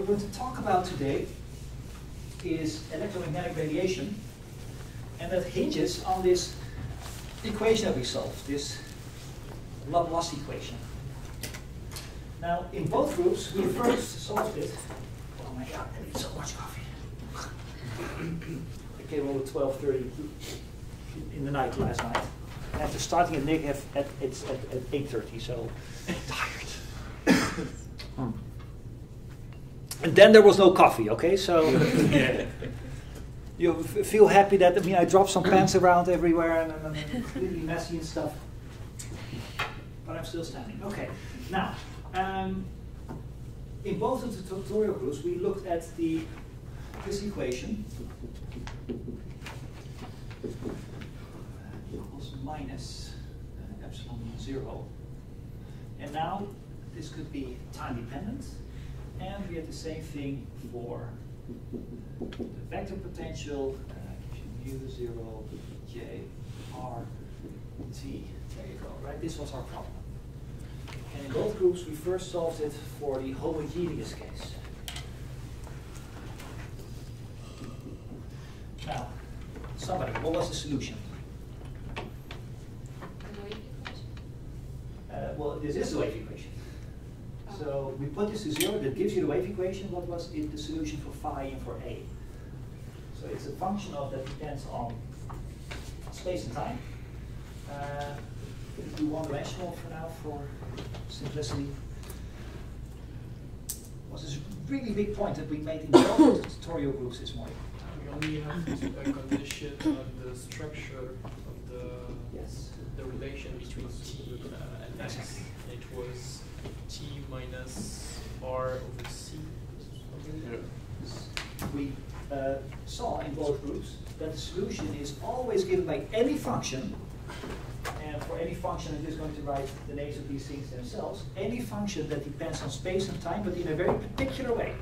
we're going to talk about today is electromagnetic radiation, and that hinges on this equation that we solved, this Laplace equation. Now, in both groups, we first solved it. Oh my God, I need so much coffee. I came over at 12:30 in the night last night. After starting at negative, it's at 8:30, so I'm tired. And then there was no coffee, okay? So you feel happy that, I mean, I dropped some pens around everywhere and it's really messy and stuff. But I'm still standing. Okay, now, in both of the tutorial groups, we looked at this equation. Equals minus epsilon 0. And now, this could be time dependent. And we had the same thing for the vector potential, gives you mu 0 j r t. There you go, right? This was our problem. And in both groups, we first solved it for the homogeneous case. Now, somebody, what was the solution? The wave equation? Well, this is the wave equation. So we put this to 0, that gives you the wave equation. What was the solution for phi and for A? So it's a function of that depends on space and time. Let's do one-dimensional for now for simplicity. Was this really big point that we made in both of the tutorial groups this morning? We only have a condition on the structure of the relation between t and x. Exactly. It was t minus r over c. We saw in both groups that the solution is always given by any function, and for any function, I'm just going to write the names of these things themselves, any function that depends on space and time, but in a very particular way,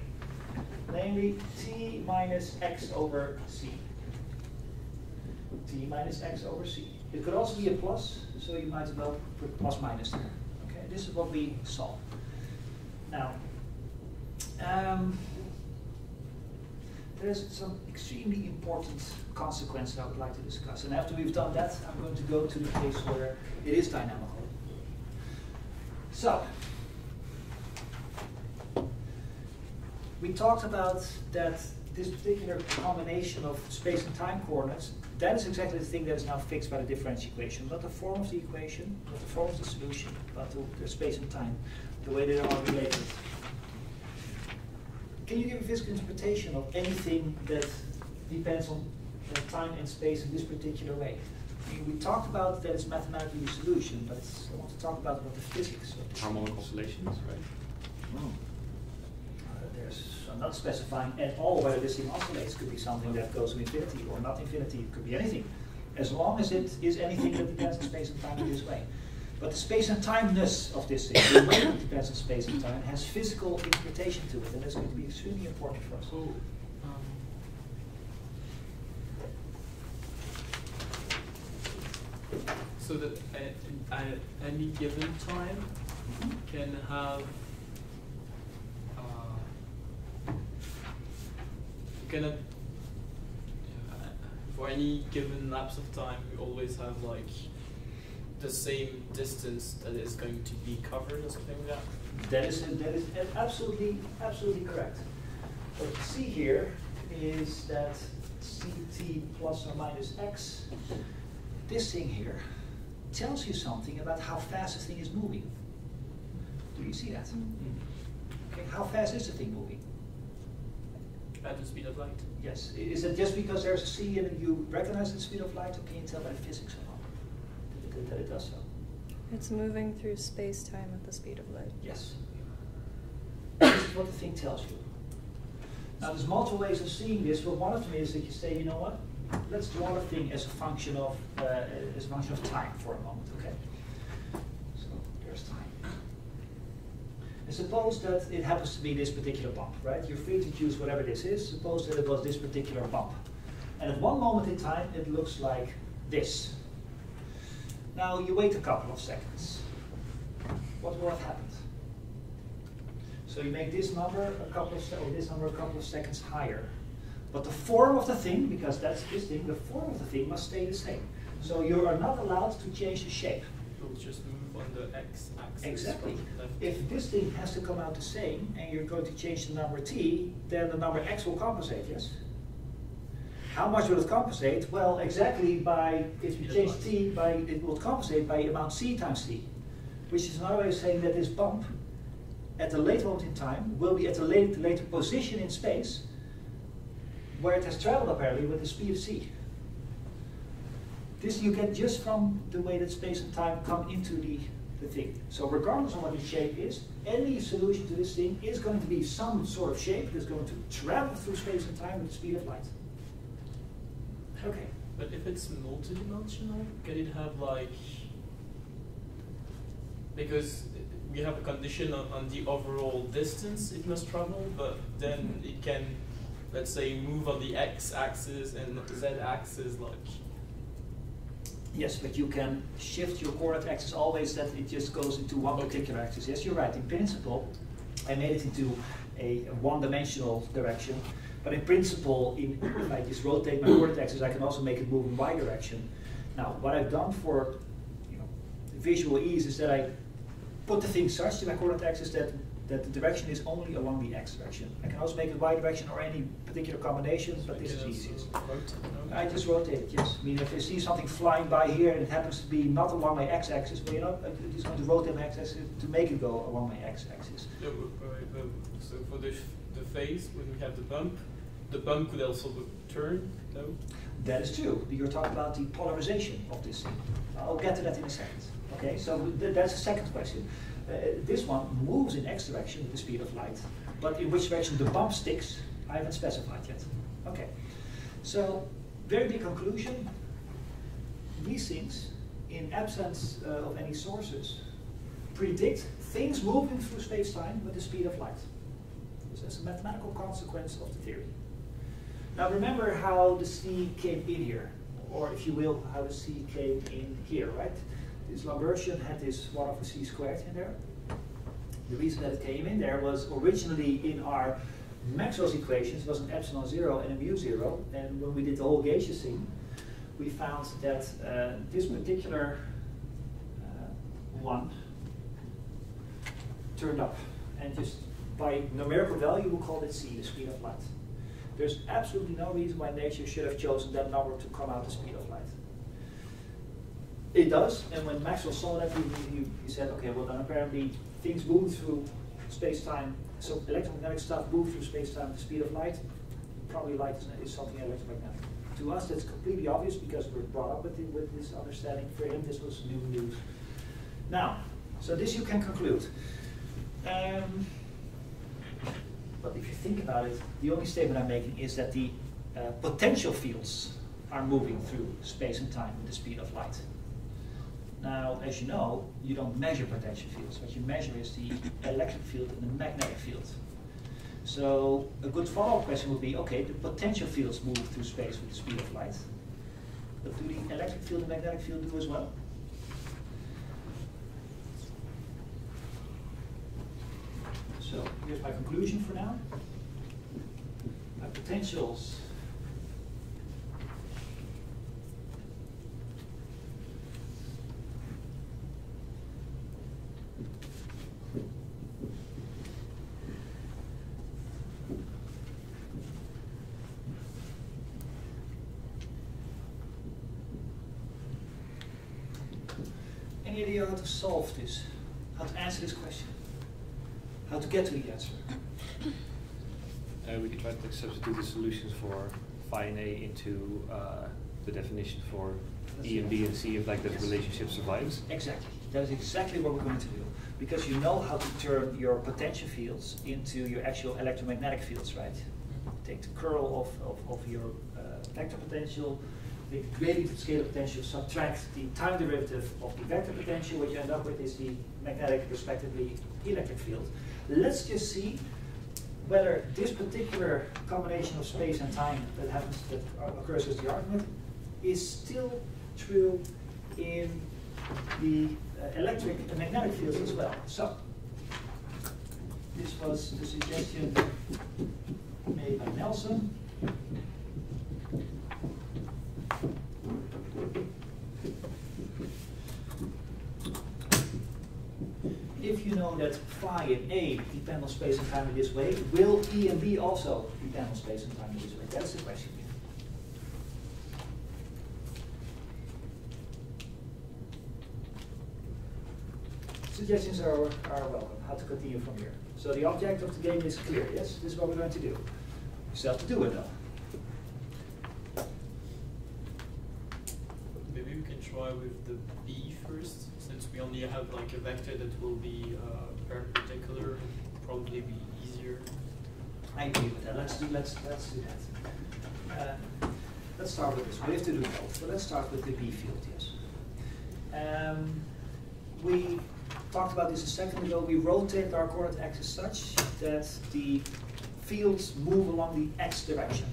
namely t minus x over c. T minus x over c. It could also be a plus, so you might as well put plus minus there. Okay, this is what we saw. Now, there's some extremely important consequences I would like to discuss. And after we've done that, I'm going to go to the case where it is dynamical. So, we talked about that this particular combination of space and time coordinates, that is exactly the thing that is now fixed by the differential equation. Not the form of the equation, not the form of the solution, but the space and time, the way they are related. Can you give a physical interpretation of anything that depends on time and space in this particular way? I mean, we talked about that it's mathematically a solution, but I want to talk about what the physics of this. Harmonic oscillations, right? Oh. I'm not specifying at all whether this thing oscillates. It could be something that goes to infinity or not infinity. It could be anything, as long as it is anything that depends on space and time in this way. But the space and timeness of this thing, the way it depends on space and time, has physical interpretation to it, and that's going to be extremely important for us. So that at any given time can have cannot for any given lapse of time we always have like the same distance that is going to be covered or something like that? That is absolutely correct. What you see here is that ct plus or minus x, this thing here, tells you something about how fast this thing is moving. Do you see that? Mm-hmm. Okay, how fast is the thing moving? At the speed of light. Yes. Is it just because there's a c and you recognize the speed of light, or can you tell by the physics or not that it does so? It's moving through space-time at the speed of light. Yes. This is what the thing tells you. Now, there's multiple ways of seeing this, but one of them is that you say, you know what? Let's draw the thing as a function of time for a moment, okay? So there's time. And suppose that it happens to be this particular bump, right? You're free to choose whatever this is. Suppose that it was this particular bump. And at one moment in time, it looks like this. Now, you wait a couple of seconds. What will have happened? So So you make this number a couple of seconds higher. But the form of the thing, because that's this thing, the form of the thing must stay the same. So you are not allowed to change the shape. It'll just move on the x-axis. Exactly. Left. If this thing has to come out the same, and you're going to change the number t, then the number x will compensate, yes? How much will it compensate? Well, exactly by, if you change t, it will compensate by amount c times t, which is another way of saying that this bump at a later moment in time will be at a later position in space where it has traveled apparently with the speed of c. This you get just from the way that space and time come into the thing. So regardless of what the shape is, any solution to this thing is going to be some sort of shape that's going to travel through space and time with the speed of light. Okay. But if it's multidimensional, can it have like, because we have a condition on the overall distance it must travel, but then it can, let's say, move on the x-axis and z-axis, like. Yes, but you can shift your coordinate axis always that it just goes into one particular axis. Yes, you're right. In principle, I made it into a one-dimensional direction. But in principle, if I just rotate my coordinate axis, I can also make it move in y direction. Now, what I've done for visual ease is that I put the thing such to my coordinate axis that the direction is only along the x direction. I can also make it y direction or any particular combination, but this is easiest. I just rotate it, yes. I mean, if I see something flying by here and it happens to be not along my x-axis, well, I'm just going to rotate my x-axis to make it go along my x-axis. Yeah, so for the phase, when we have the bump could also turn, no? That is true. You're talking about the polarization of this thing. I'll get to that in a second. Okay, so that's the second question. This one moves in x direction with the speed of light, but in which direction the bump sticks, I haven't specified yet. Okay, so very big conclusion. These things, in absence of any sources, predict things moving through space-time with the speed of light. So that's a mathematical consequence of the theory. Now remember how the C came in here, or if you will, how the C came in here, right? This Lambertian had this 1 over c squared in there. The reason that it came in there was originally in our Maxwell's equations was an epsilon 0 and a mu 0, and when we did the whole gaseous thing, we found that this particular one turned up, and just by numerical value we'll call it c, the speed of light. There's absolutely no reason why nature should have chosen that number to come out the speed of light. It does, and when Maxwell saw that, he said, okay, well then apparently things move through space-time, so electromagnetic stuff moves through space-time at the speed of light. Probably light is something electromagnetic. To us, that's completely obvious because we're brought up with this understanding. For him, this was new news. Now, so this you can conclude. But if you think about it, the only statement I'm making is that the potential fields are moving through space and time with the speed of light. Now, as you know, you don't measure potential fields. What you measure is the electric field and the magnetic field. So a good follow-up question would be, okay, the potential fields move through space with the speed of light. But do the electric field and magnetic field do as well? So here's my conclusion for now. My potentials Any idea how to solve this? How to answer this question? How to get to the answer? We could try to substitute the solutions for phi and A into the definition for E and B and see if like that relationship survives. Exactly. That is exactly what we're going to do. Because you know how to turn your potential fields into your actual electromagnetic fields, right? Take the curl of your vector potential, the gradient of scalar potential, subtract the time derivative of the vector potential. What you end up with is the magnetic, respectively, electric field. Let's just see whether this particular combination of space and time that occurs as the argument is still true in the electric and magnetic fields as well. So This was the suggestion made by Nelson. If you know that phi and A depend on space and time in this way, will E and B also depend on space and time in this way? That's the question here. Suggestions are welcome. How to continue from here. So the object of the game is clear, yes? This is what we're going to do. You still have to do it though. Maybe we can try with the B first, since we only have like a vector that will be perpendicular, and probably be easier. I agree with that. Let's do that. Let's start with this. We have to do both, but let's start with the B field, yes. We talked about this a second ago. We rotate our coordinate axis such that the fields move along the x direction.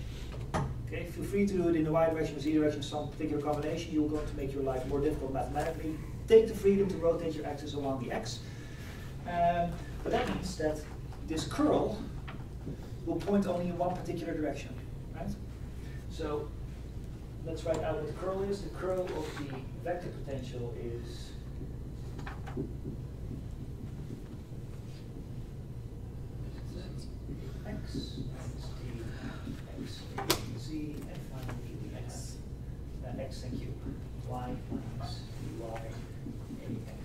Okay, feel free to do it in the y direction or z direction, some particular combination. You're going to make your life more difficult mathematically. Take the freedom to rotate your axis along the x. But that means that this curl will point only in one particular direction, right? So let's write out what the curl is. The curl of the vector potential is x, x, z, and finally the x, thank you, y minus dy, ax.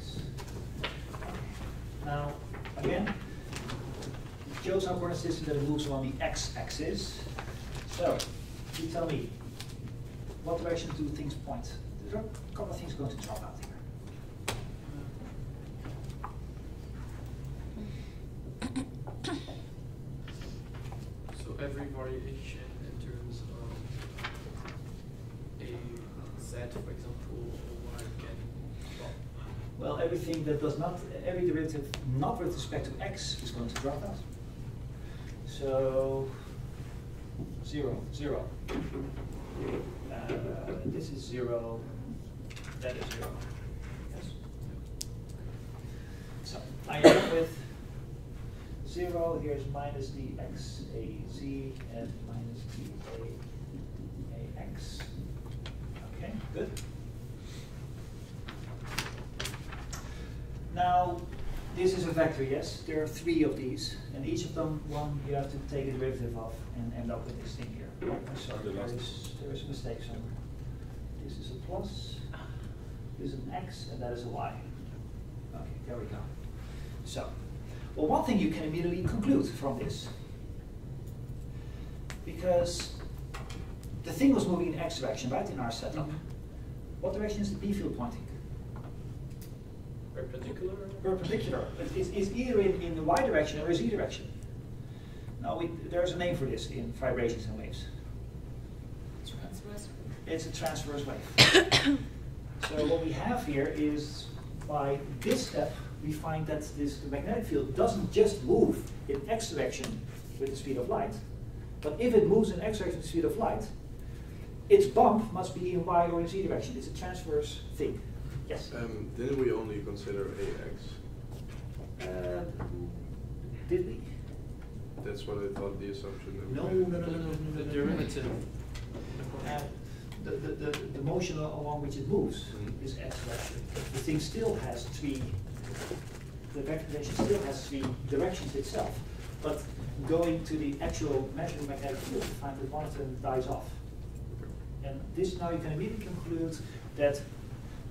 Now, again, it shows our coordinate system that it moves along the x-axis. So, you tell me, what direction do things point? There are a couple of things going to drop out here. So every variation in terms of a z, for example, or y can drop. Well, everything that does not, every derivative not with respect to x is going to drop out. So, 0, 0. This is 0, that is 0. Yes? So, I end up with 0, here's minus dx, az, and minus da, ax. Okay, good. Now, this is a vector, yes? There are 3 of these, and each of them, one you have to take a derivative of and end up with this thing here. Oh, I'm sorry, there is a mistake somewhere. This is a plus, this is an x, and that is a y. Okay, there we go. So, well, one thing you can immediately conclude from this, because the thing was moving in x direction, right, in our setup. What direction is the B field pointing? Perpendicular? Perpendicular. It's either in the y direction or z direction. Now, there's a name for this in vibrations and waves. Transverse. It's a transverse wave. So what we have here is, by this step, we find that the magnetic field doesn't just move in x direction with the speed of light, but if it moves in x direction with the speed of light, its bump must be in y or in z direction. It's a transverse thing. Yes? Didn't we only consider AX? Did we? That's what I thought the assumption that No, we no. The derivative. The motion along which it moves is x direction. The thing still has 3, the vector potential still has 3 directions itself, but going to the actual measured magnetic field, you find that one of them dies off. And this, now you can immediately conclude that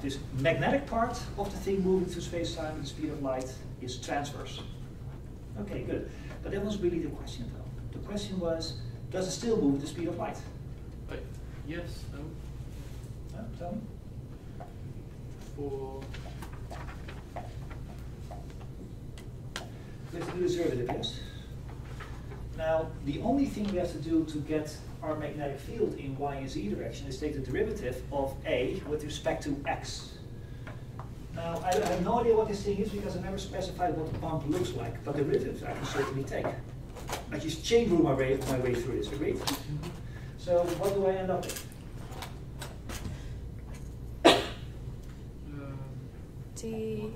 this magnetic part of the thing moving through space-time with the speed of light is transverse. Okay, good. But that wasn't really the question, though. The question was, does it still move with the speed of light? Yes, no. Tell me. For We have to do the derivative, yes? Now, the only thing we have to do to get our magnetic field in y and z direction is take the derivative of A with respect to x. Now, I have no idea what this thing is because I never specified what the bump looks like, but the derivatives I can certainly take. I just chain rule my way through this, agreed? So, what do I end up with? D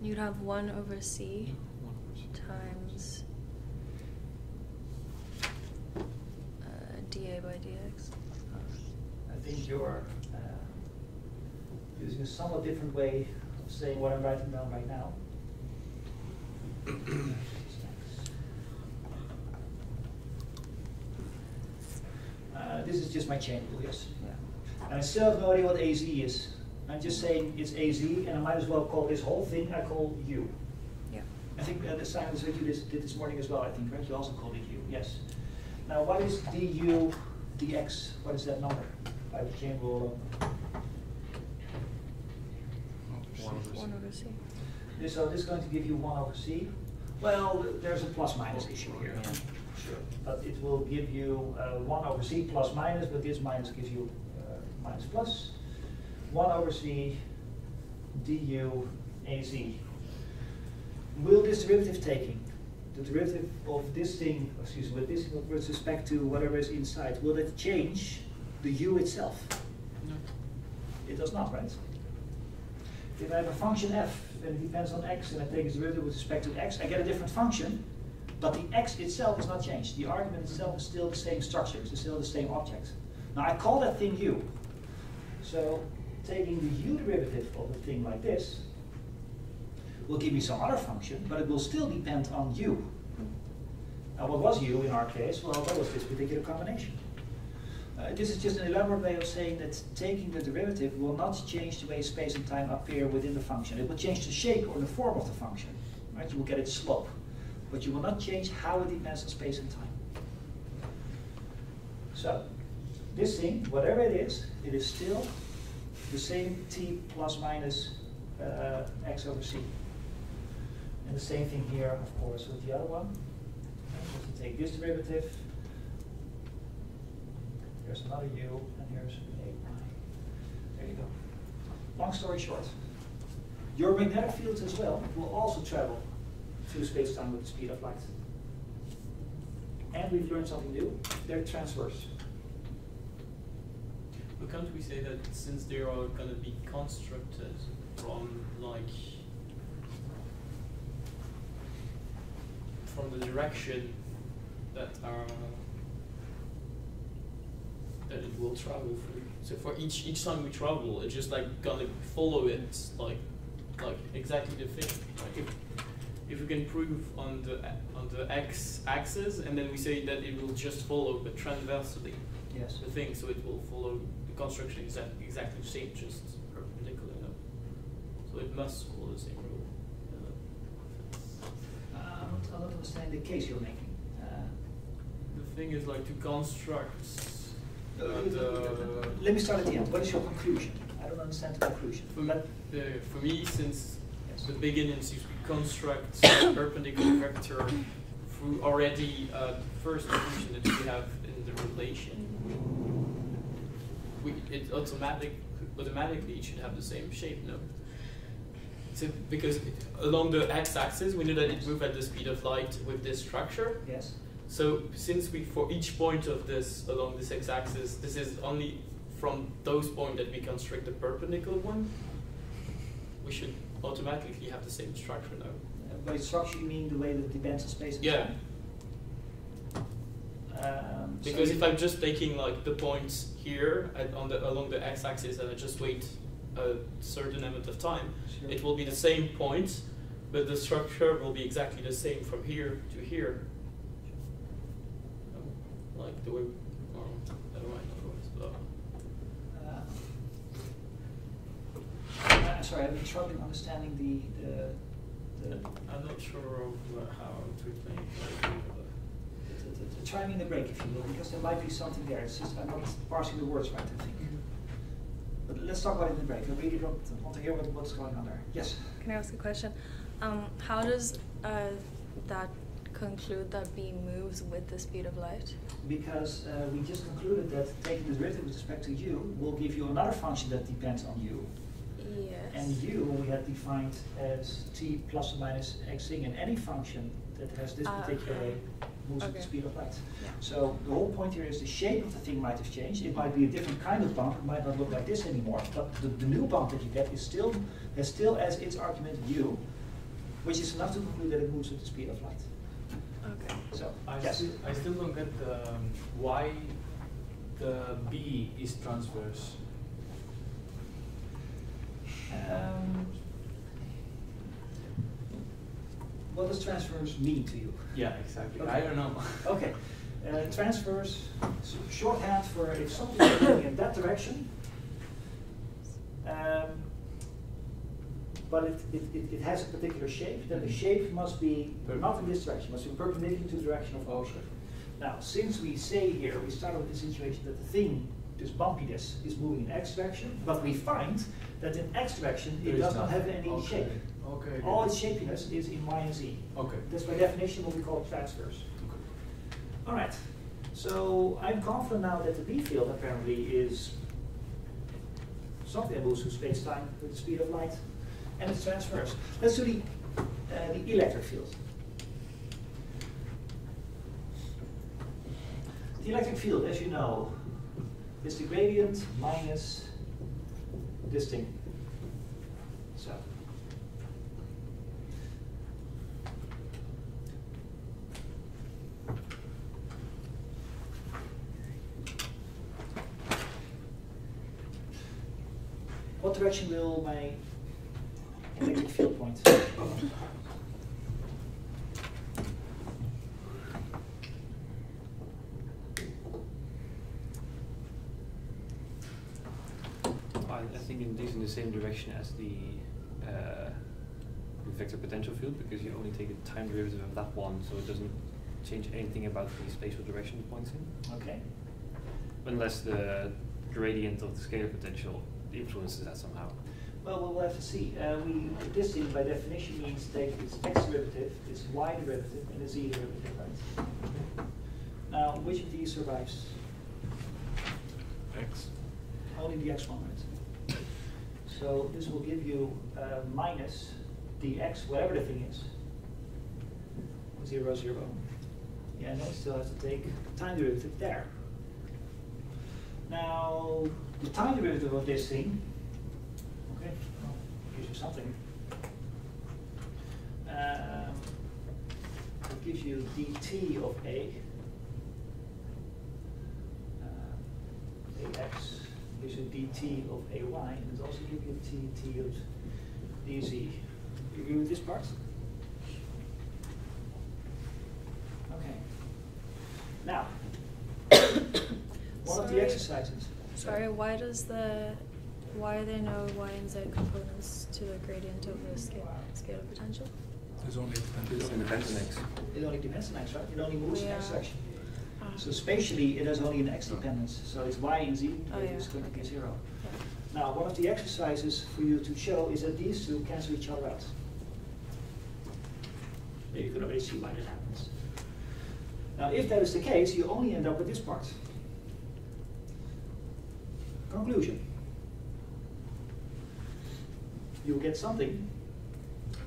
You'd have 1 over c times dA by dx. I think you're using a somewhat different way of saying what I'm writing down right now. This is just my chain rule, yes. Yeah. And I still have no idea what AZ is. I'm just saying it's AZ, and I might as well call this whole thing, I call U. Yeah. I think the science that you did this morning as well, I think, right? You also called it U, yes. Now, what is du dx? What is that number? By the chain rule. 1 over c. So this is going to give you 1 over c. Well, there's a plus minus issue here. Yeah. Sure. But it will give you 1 over c plus minus, but this minus gives you minus plus. 1 over c du az. Will this derivative taking, the derivative of this thing, excuse me, this with respect to whatever is inside, will it change the u itself? No. It does not, right? If I have a function f and it depends on x and I take its derivative with respect to x, I get a different function, but the x itself is not changed. The argument itself is still the same structure, it's still the same object. Now I call that thing u. So taking the u derivative of a thing like this will give me some other function, but it will still depend on u. Now what was u in our case? Well, that was this particular combination. This is just an elaborate way of saying that taking the derivative will not change the way space and time appear within the function. It will change the shape or the form of the function. Right? You will get its slope, but you will not change how it depends on space and time. So this thing, whatever it is still the same t plus minus x over c. And the same thing here, of course, with the other one. So if you take this derivative, here's another u, and here's a y. There you go. Long story short, your magnetic fields as well will also travel through space-time with the speed of light. And we've learned something new, they're transverse. But can't we say that since they are going to be constructed from the direction that that it will travel through? So for each time we travel, it's just like gonna follow it like exactly the thing. Like if we can prove on the x-axis, and then we say that it will just follow but transversely. Yes. The thing, so it will follow the construction exactly the same, just perpendicular. No? So it must follow the same rule. I don't understand the case you're making. The thing is like to construct. Let me start at the end. What is your conclusion? I don't understand the conclusion. For me, since the beginning, since we construct a perpendicular vector through already the first conclusion that we have in the relation, it automatically should have the same shape, no? So because along the x-axis, we know that it moves at the speed of light with this structure. Yes. So since for each point of this along this x-axis, this is only from those points that we construct the perpendicular one, we should automatically have the same structure now. By structure you mean the way that it depends on space and yeah. time? Because if I'm just taking like the points here along the x-axis and I just wait a certain amount of time, sure, it will be the same point, but the structure will be exactly the same from here to here. Like the way, never mind, sorry, I've been struggling understanding the I'm not sure of how to explain it. Try me in the break, if you will, because there might be something there. It's just I'm not parsing the words right, I think. But let's talk about it in the break. I really don't want to hear what's going on there. Yes? Can I ask a question? How does that conclude that B moves with the speed of light? Because we just concluded that taking the derivative with respect to u will give you another function that depends on u. Yes. And u we had defined as t plus or minus x thing, and any function that has this particular way moves with the speed of light. Yeah. So the whole point here is the shape of the thing might have changed. It might be a different kind of bump. It might not look like this anymore. But the new bump that you get is still has as its argument u, which is enough to conclude that it moves with the speed of light. Okay. So, I yes. still don't get why the B is transverse. What does transverse mean to you? Yeah, exactly. Okay. I don't know. Okay, transverse, shorthand for if something is going in that direction, but it has a particular shape, then the shape must be not in this direction, must be perpendicular to the direction of motion. Now, since we say here, we start with the situation that the thing, this bumpiness, is moving in x direction, but we find that in x direction it does not have any shape. Okay. All its shapiness is in y and z. Okay. That's by definition what we call transverse. All right, so I'm confident now that the B field apparently is something that moves through space-time with the speed of light, and it's transverse. Let's do the electric field. The electric field, as you know, is the gradient minus this thing. So. What direction will my electric field point? I think it is in the same direction as the vector potential field, because you only take the time derivative of that one, so it doesn't change anything about the spatial direction it points in. Okay. Unless the gradient of the scalar potential influences that somehow. Well, we'll have to see. This thing by definition means take its x derivative, its y derivative, and its z derivative, right? Now, which of these survives? X. Only the x one, right? So this will give you minus dx, whatever the thing is, 0, 0. Yeah, no, it still has to take time derivative there. Now, the time derivative of this thing, okay, well, gives you something. It gives you dt of a, ax gives you dt of ay, and it also gives you dt of dz. You agree with this part? Okay. Now, one of the exercises. Sorry, why are there no y and z components to the gradient of the scalar potential? There's only It only depends on x. It only depends on x, right? It only moves in x Yeah. direction. So spatially, it has only an x dependence. So it's y and z, Oh, it's yeah. going to be 0. Yeah. Now, one of the exercises for you to show is that these two cancel each other out. You can already see why that happens. Now, if that is the case, you only end up with this part. Conclusion. You'll get something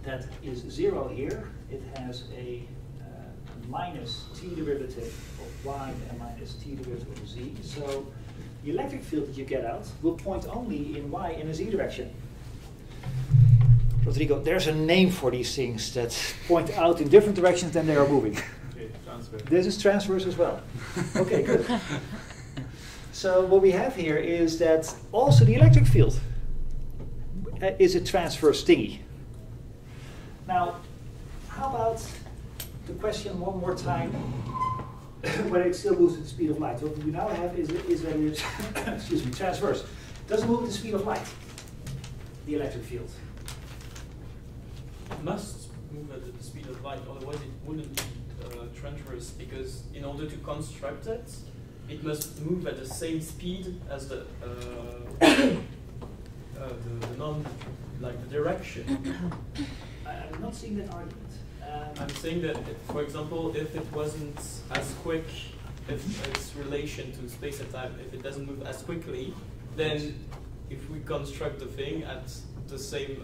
that is 0 here. It has a minus t derivative of y and minus t derivative of z. So the electric field that you get out will point only in y and a z direction. Rodrigo, there's a name for these things that point out in different directions than they are moving. Okay, transfer. This is transverse as well. Okay, good. So what we have here is that also the electric field is a transverse thingy. Now, how about the question one more time, whether it still moves at the speed of light? What we now have is that it's excuse me, transverse. It doesn't move at the speed of light, the electric field. It must move at the speed of light, otherwise it wouldn't be transverse, because in order to construct it, it must move at the same speed as the direction. I'm not seeing that argument. I'm saying that, for example, if it wasn't as quick, if its relation to space and time, if it doesn't move as quickly, then if we construct the thing at the same,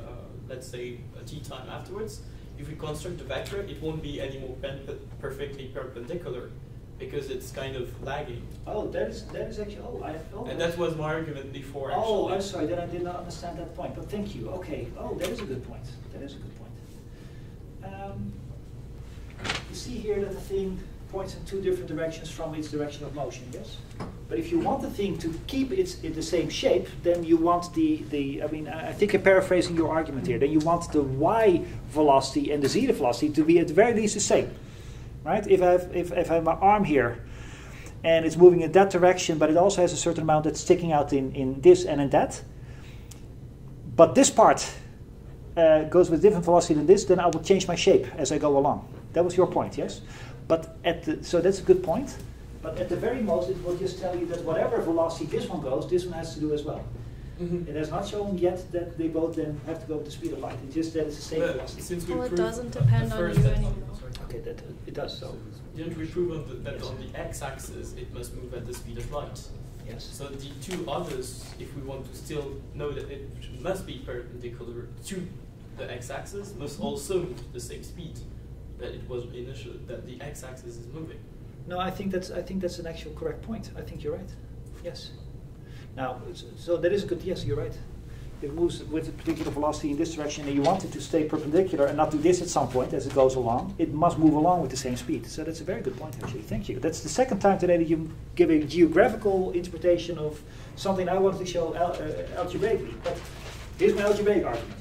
let's say, t time afterwards, if we construct the vector, it won't be any more perfectly perpendicular, because it's kind of lagging. Oh, that is actually, And that was my argument before, actually. Oh, I'm sorry, then I did not understand that point, but thank you. Okay, oh, that is a good point. That is a good point. You see here that the thing points in two different directions from its direction of motion, yes? But if you want the thing to keep in the same shape, then you want I think I'm paraphrasing your argument here, then you want the y velocity and the z velocity to be at the very least the same, right? If I have my arm here, and it's moving in that direction, but it also has a certain amount that's sticking out in this and in that, but this part goes with different velocity than this, then I will change my shape as I go along. That was your point, yes? But so that's a good point. But at the very most, it will just tell you that whatever velocity this one goes, this one has to do as well. Mm-hmm. It has not shown yet that they both then have to go with the speed of light. It's just that it's the same velocity. Since we Well, it proved doesn't depend the on first you that- anymore. Okay, that it does so. Didn't we prove that on the x-axis it must move at the speed of light? Yes. So the two others, if we want to still know that it must be perpendicular to the x-axis, must also move the same speed that it was initially, that the x-axis is moving. No, I think that's an actual correct point. I think you're right. Yes. Now, so that is a good. Yes, you're right. If it moves with a particular velocity in this direction, and you want it to stay perpendicular and not do this at some point as it goes along, it must move along with the same speed. So that's a very good point, actually. Thank you. That's the second time today that you give a geographical interpretation of something I wanted to show algebraically. But here's my algebraic argument.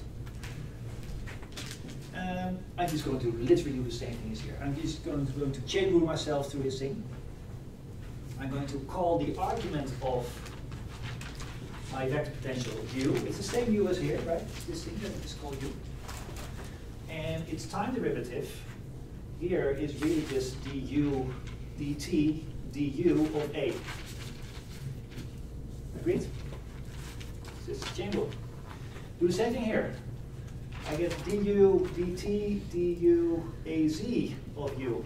I'm just going to literally do the same thing as here. I'm just going to chain rule myself through this thing. I'm going to call the argument of my vector potential u. It's the same u as here, right? It's this thing that is called u. And its time derivative here is really just du dt du of a. Agreed? This is chain rule. Do the same thing here. I get du dt du az of u.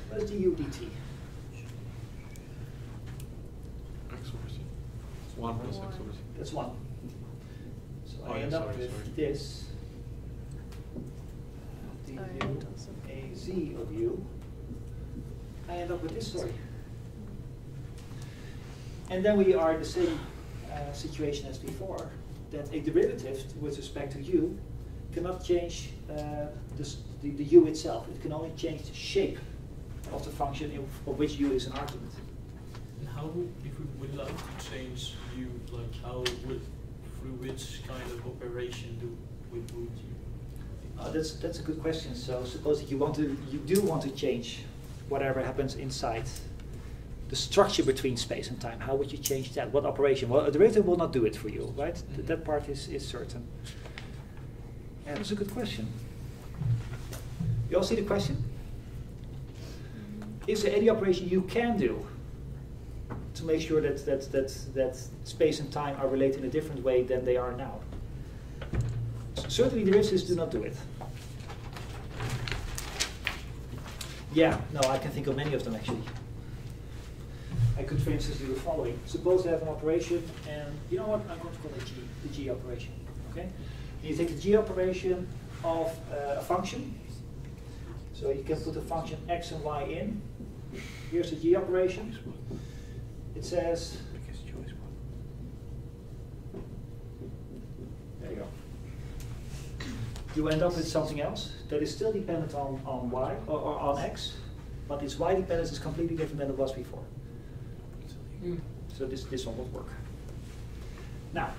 What is du dt? X over Z. 1 plus X over Z. That's 1. So Oh, I yeah, end up sorry, with sorry. this du az of u. I end up with this story. And then we are in the same situation as before, that a derivative with respect to u cannot change the u itself. It can only change the shape of the function of which u is an argument. And how, if we would like to change u, like how would, through which kind of operation would you? That's a good question. So suppose that you do want to change whatever happens inside the structure between space and time. How would you change that? What operation? Well, a derivative will not do it for you, right? Mm-hmm. That part is certain. Yeah, that's a good question. You all see the question? Is there any operation you can do to make sure that space and time are related in a different way than they are now? Certainly derivatives do not do it. Yeah, no, I can think of many of them actually. I could, for instance, do the following. Suppose I have an operation, and you know what? I'm going to call it the g operation. Okay? And you take the g operation of a function. So you can put the function x and y in. Here's the g operation. It says. There you go. You end up with something else that is still dependent on y or on x, but its y dependence is completely different than it was before. So this one would work. Now,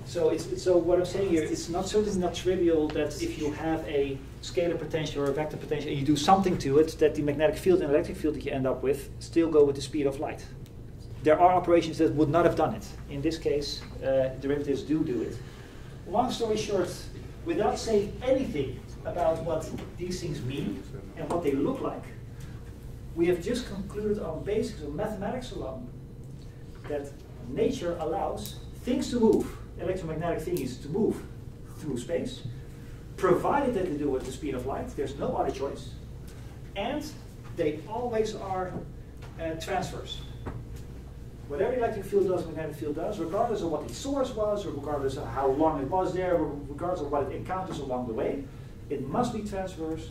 so what I'm saying here, it's certainly not trivial that if you have a scalar potential or a vector potential and you do something to it, that the magnetic field and electric field that you end up with still go with the speed of light. There are operations that would not have done it. In this case, derivatives do it. Long story short, without saying anything about what these things mean and what they look like, we have just concluded on the basics of mathematics alone that nature allows things to move, electromagnetic things to move through space, provided that they do it at the speed of light. There's no other choice. And they always are transverse. Whatever electric field does, magnetic field does, regardless of what its source was, or regardless of how long it was there, or regardless of what it encounters along the way, it must be transverse,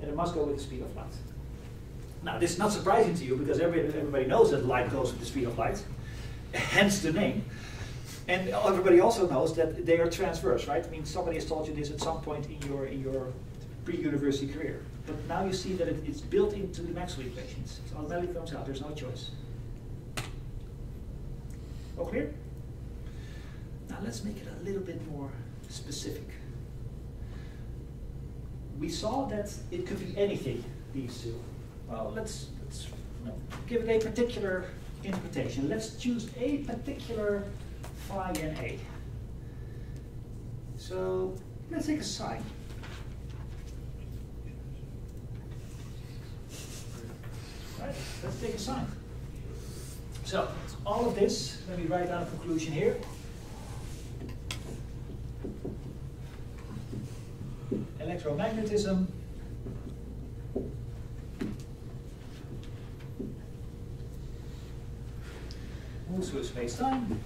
and it must go with the speed of light. Now, this is not surprising to you, because everybody knows that light goes with the speed of light, hence the name. And everybody also knows that they are transverse, right? I mean, somebody has told you this at some point in your pre-university career. But now you see that it's built into the Maxwell equations. It automatically comes out. There's no choice. All clear? Now let's make it a little bit more specific. We saw that it could be anything, these two. Well, let's give it a particular interpretation. Let's choose a particular phi in A. So let's take a sine. Right, let's take a sine. So all of this, let me write down a conclusion here. Electromagnetism moves through space-time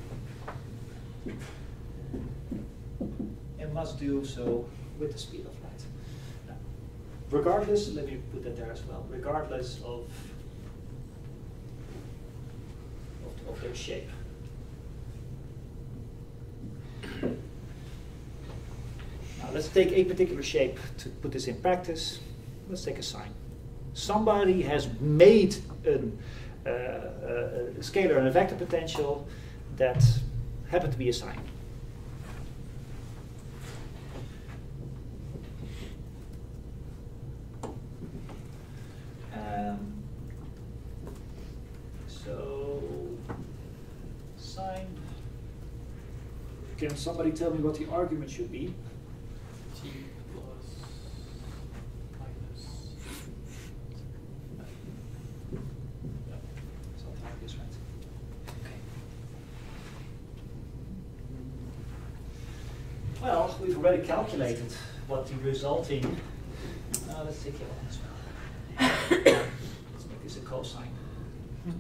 and must do so with the speed of light. Now, regardless, let me put that there as well, regardless of their shape. Now let's take a particular shape to put this in practice. Let's take a sine. Somebody has made a scalar and a vector potential that happen to be a sine. So sine. Can somebody tell me what the argument should be? T plus minus. Something like this, right? Okay. Well, we've already calculated what the resulting. Let's take it on as well. Let's make this a cosine. Right.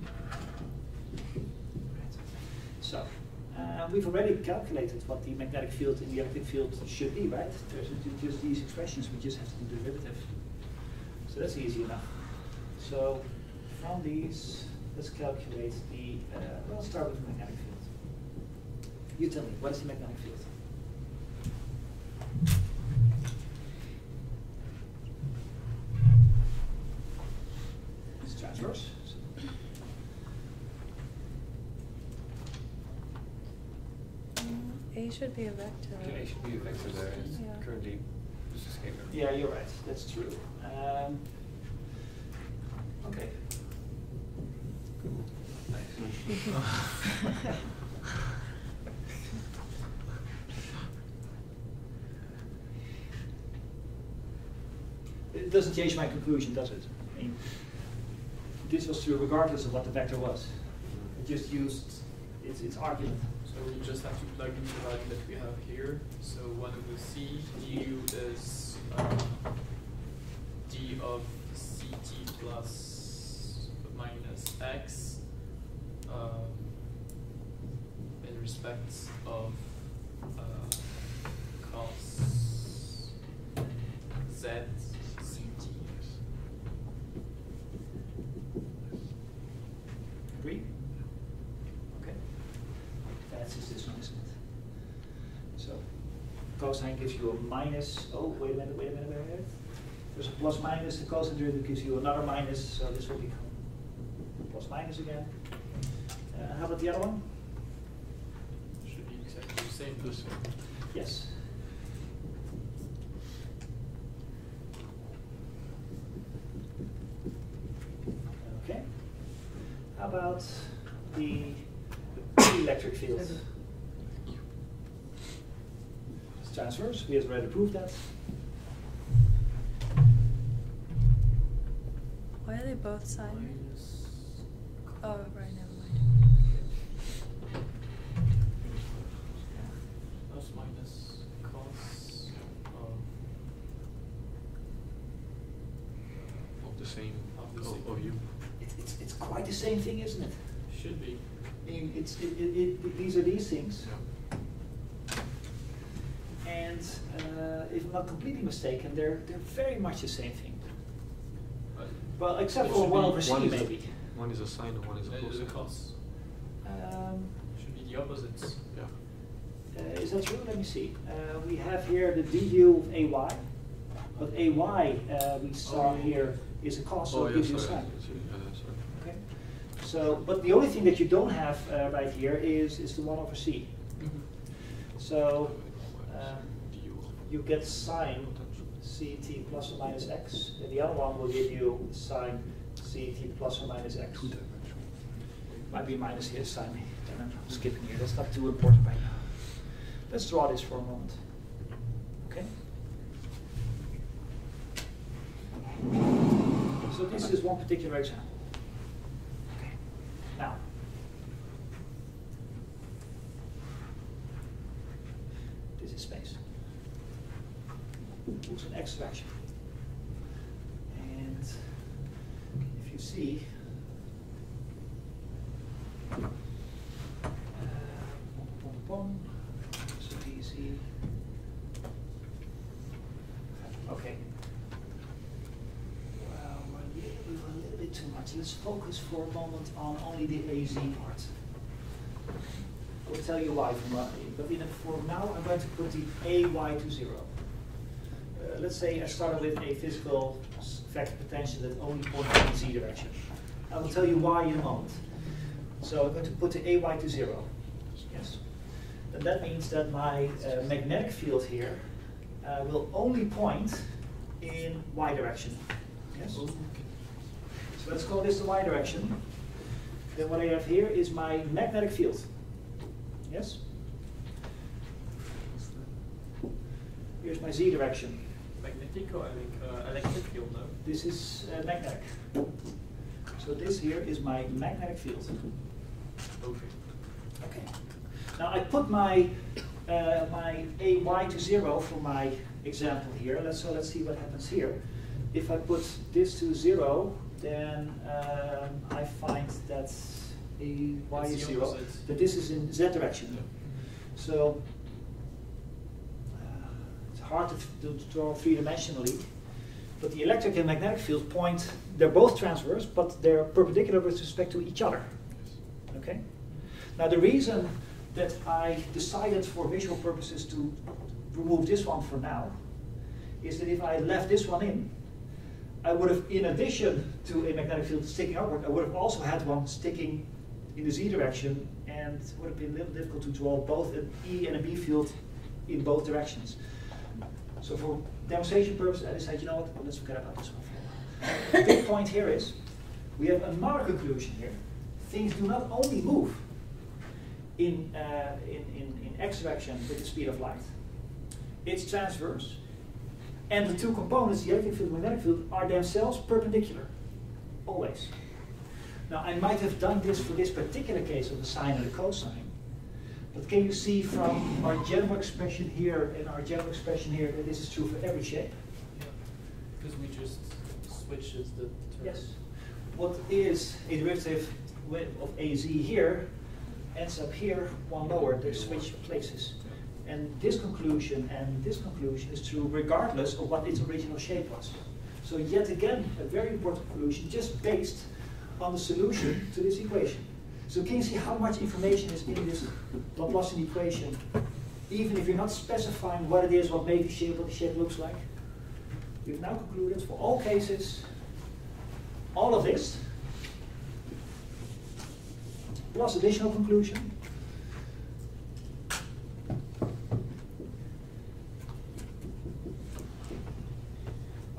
So, we've already calculated what the magnetic field in the electric field should be, right? There's just these expressions, we just have to do derivative. So that's easy enough. So, from these, let's calculate the, let's start with the magnetic field. You tell me, what is the magnetic field? It's transverse. A should be a vector. Okay, A should be a vector there. It's Yeah. currently just a scalar. Yeah, you're right. That's true. Okay. It doesn't change my conclusion, does it? I mean, this was true regardless of what the vector was. It just used its argument. So we just have to plug in the value that we have here. So when we see du is d of ct plus minus x in respect of cos z ct. Agree? Okay. That's just this one, isn't it? So cosine gives you a minus. Oh, wait a minute. There's a plus minus. The cosine derivative gives you another minus, so this will become plus minus again. How about the other one? Should be exactly the same. Yes. Okay. How about the electric field? It's transverse. We have already proved that. Why are they both sine? Minus Oh, right, never mind. plus minus cos Of the same, of the same. of you. It's quite the same thing, isn't it? Should be. I mean, these are these things. And if I'm not completely mistaken, they're very much the same thing. Well, except It for should one be- over C, one is a- maybe. One is a sine and one is a It is a cosine. cos. Um, Should be the opposites. Yeah. Is that true? Let me see. We have here the du of ay. But ay we saw here is a cos, so it gives you a sine. Okay. So, but the only thing that you don't have right here is the 1 over c. So you get sine ct plus or minus x, and the other one will give you sine ct plus or minus x. Might be minus here, sine. I'm skipping here. That's not too important right now. Let's draw this for a moment. Okay. So this is one particular example. Okay. Now, this is space. It's an x direction. And if you see, so easy. Okay. Well, we're a little bit too much. Let's focus for a moment on only the AZ part. I will tell you why. But for now, I'm going to put the AY to 0. Let's say I started with a physical vector potential that only points in the z direction. I will tell you why in a moment. So I'm going to put the AY to 0. Yes. And that means that my magnetic field here will only point in y direction. Yes. So let's call this the y direction. Then what I have here is my magnetic field. Yes. Here's my z direction. Magnetic or electric field, no? This is magnetic. So this here is my magnetic field. Okay. Okay. Now I put my my AY to 0 for my example here. Let's see what happens here. If I put this to 0, then I find that AY is 0. That this is in z direction. Yeah. So it's hard to draw three-dimensionally. But the electric and magnetic field point, they're both transverse, but they're perpendicular with respect to each other. Okay? Now the reason that I decided for visual purposes to remove this one for now is that if I left this one in, I would have, in addition to a magnetic field sticking outward, I would have also had one sticking in the z direction, and it would have been a little difficult to draw both an E and a B field in both directions. So for demonstration purposes, I decided, you know what, let's forget about this one for a while. The big point here is, we have another conclusion here. Things do not only move in x direction with the speed of light. It's transverse. And the two components, the electric field and magnetic field, are themselves perpendicular. Always. Now, I might have done this for this particular case of the sine and the cosine. But can you see from our general expression here and our general expression here that this is true for every shape? Yeah. Because we just switched the term. Yes. What is a derivative of AZ here ends up here, one lower, they switch places. And this conclusion is true regardless of what its original shape was. So yet again, a very important conclusion just based on the solution to this equation. So can you see how much information is in this Laplacian equation, even if you're not specifying what it is, what made the shape, what the shape looks like? We've now concluded for all cases, all of this, plus additional conclusion,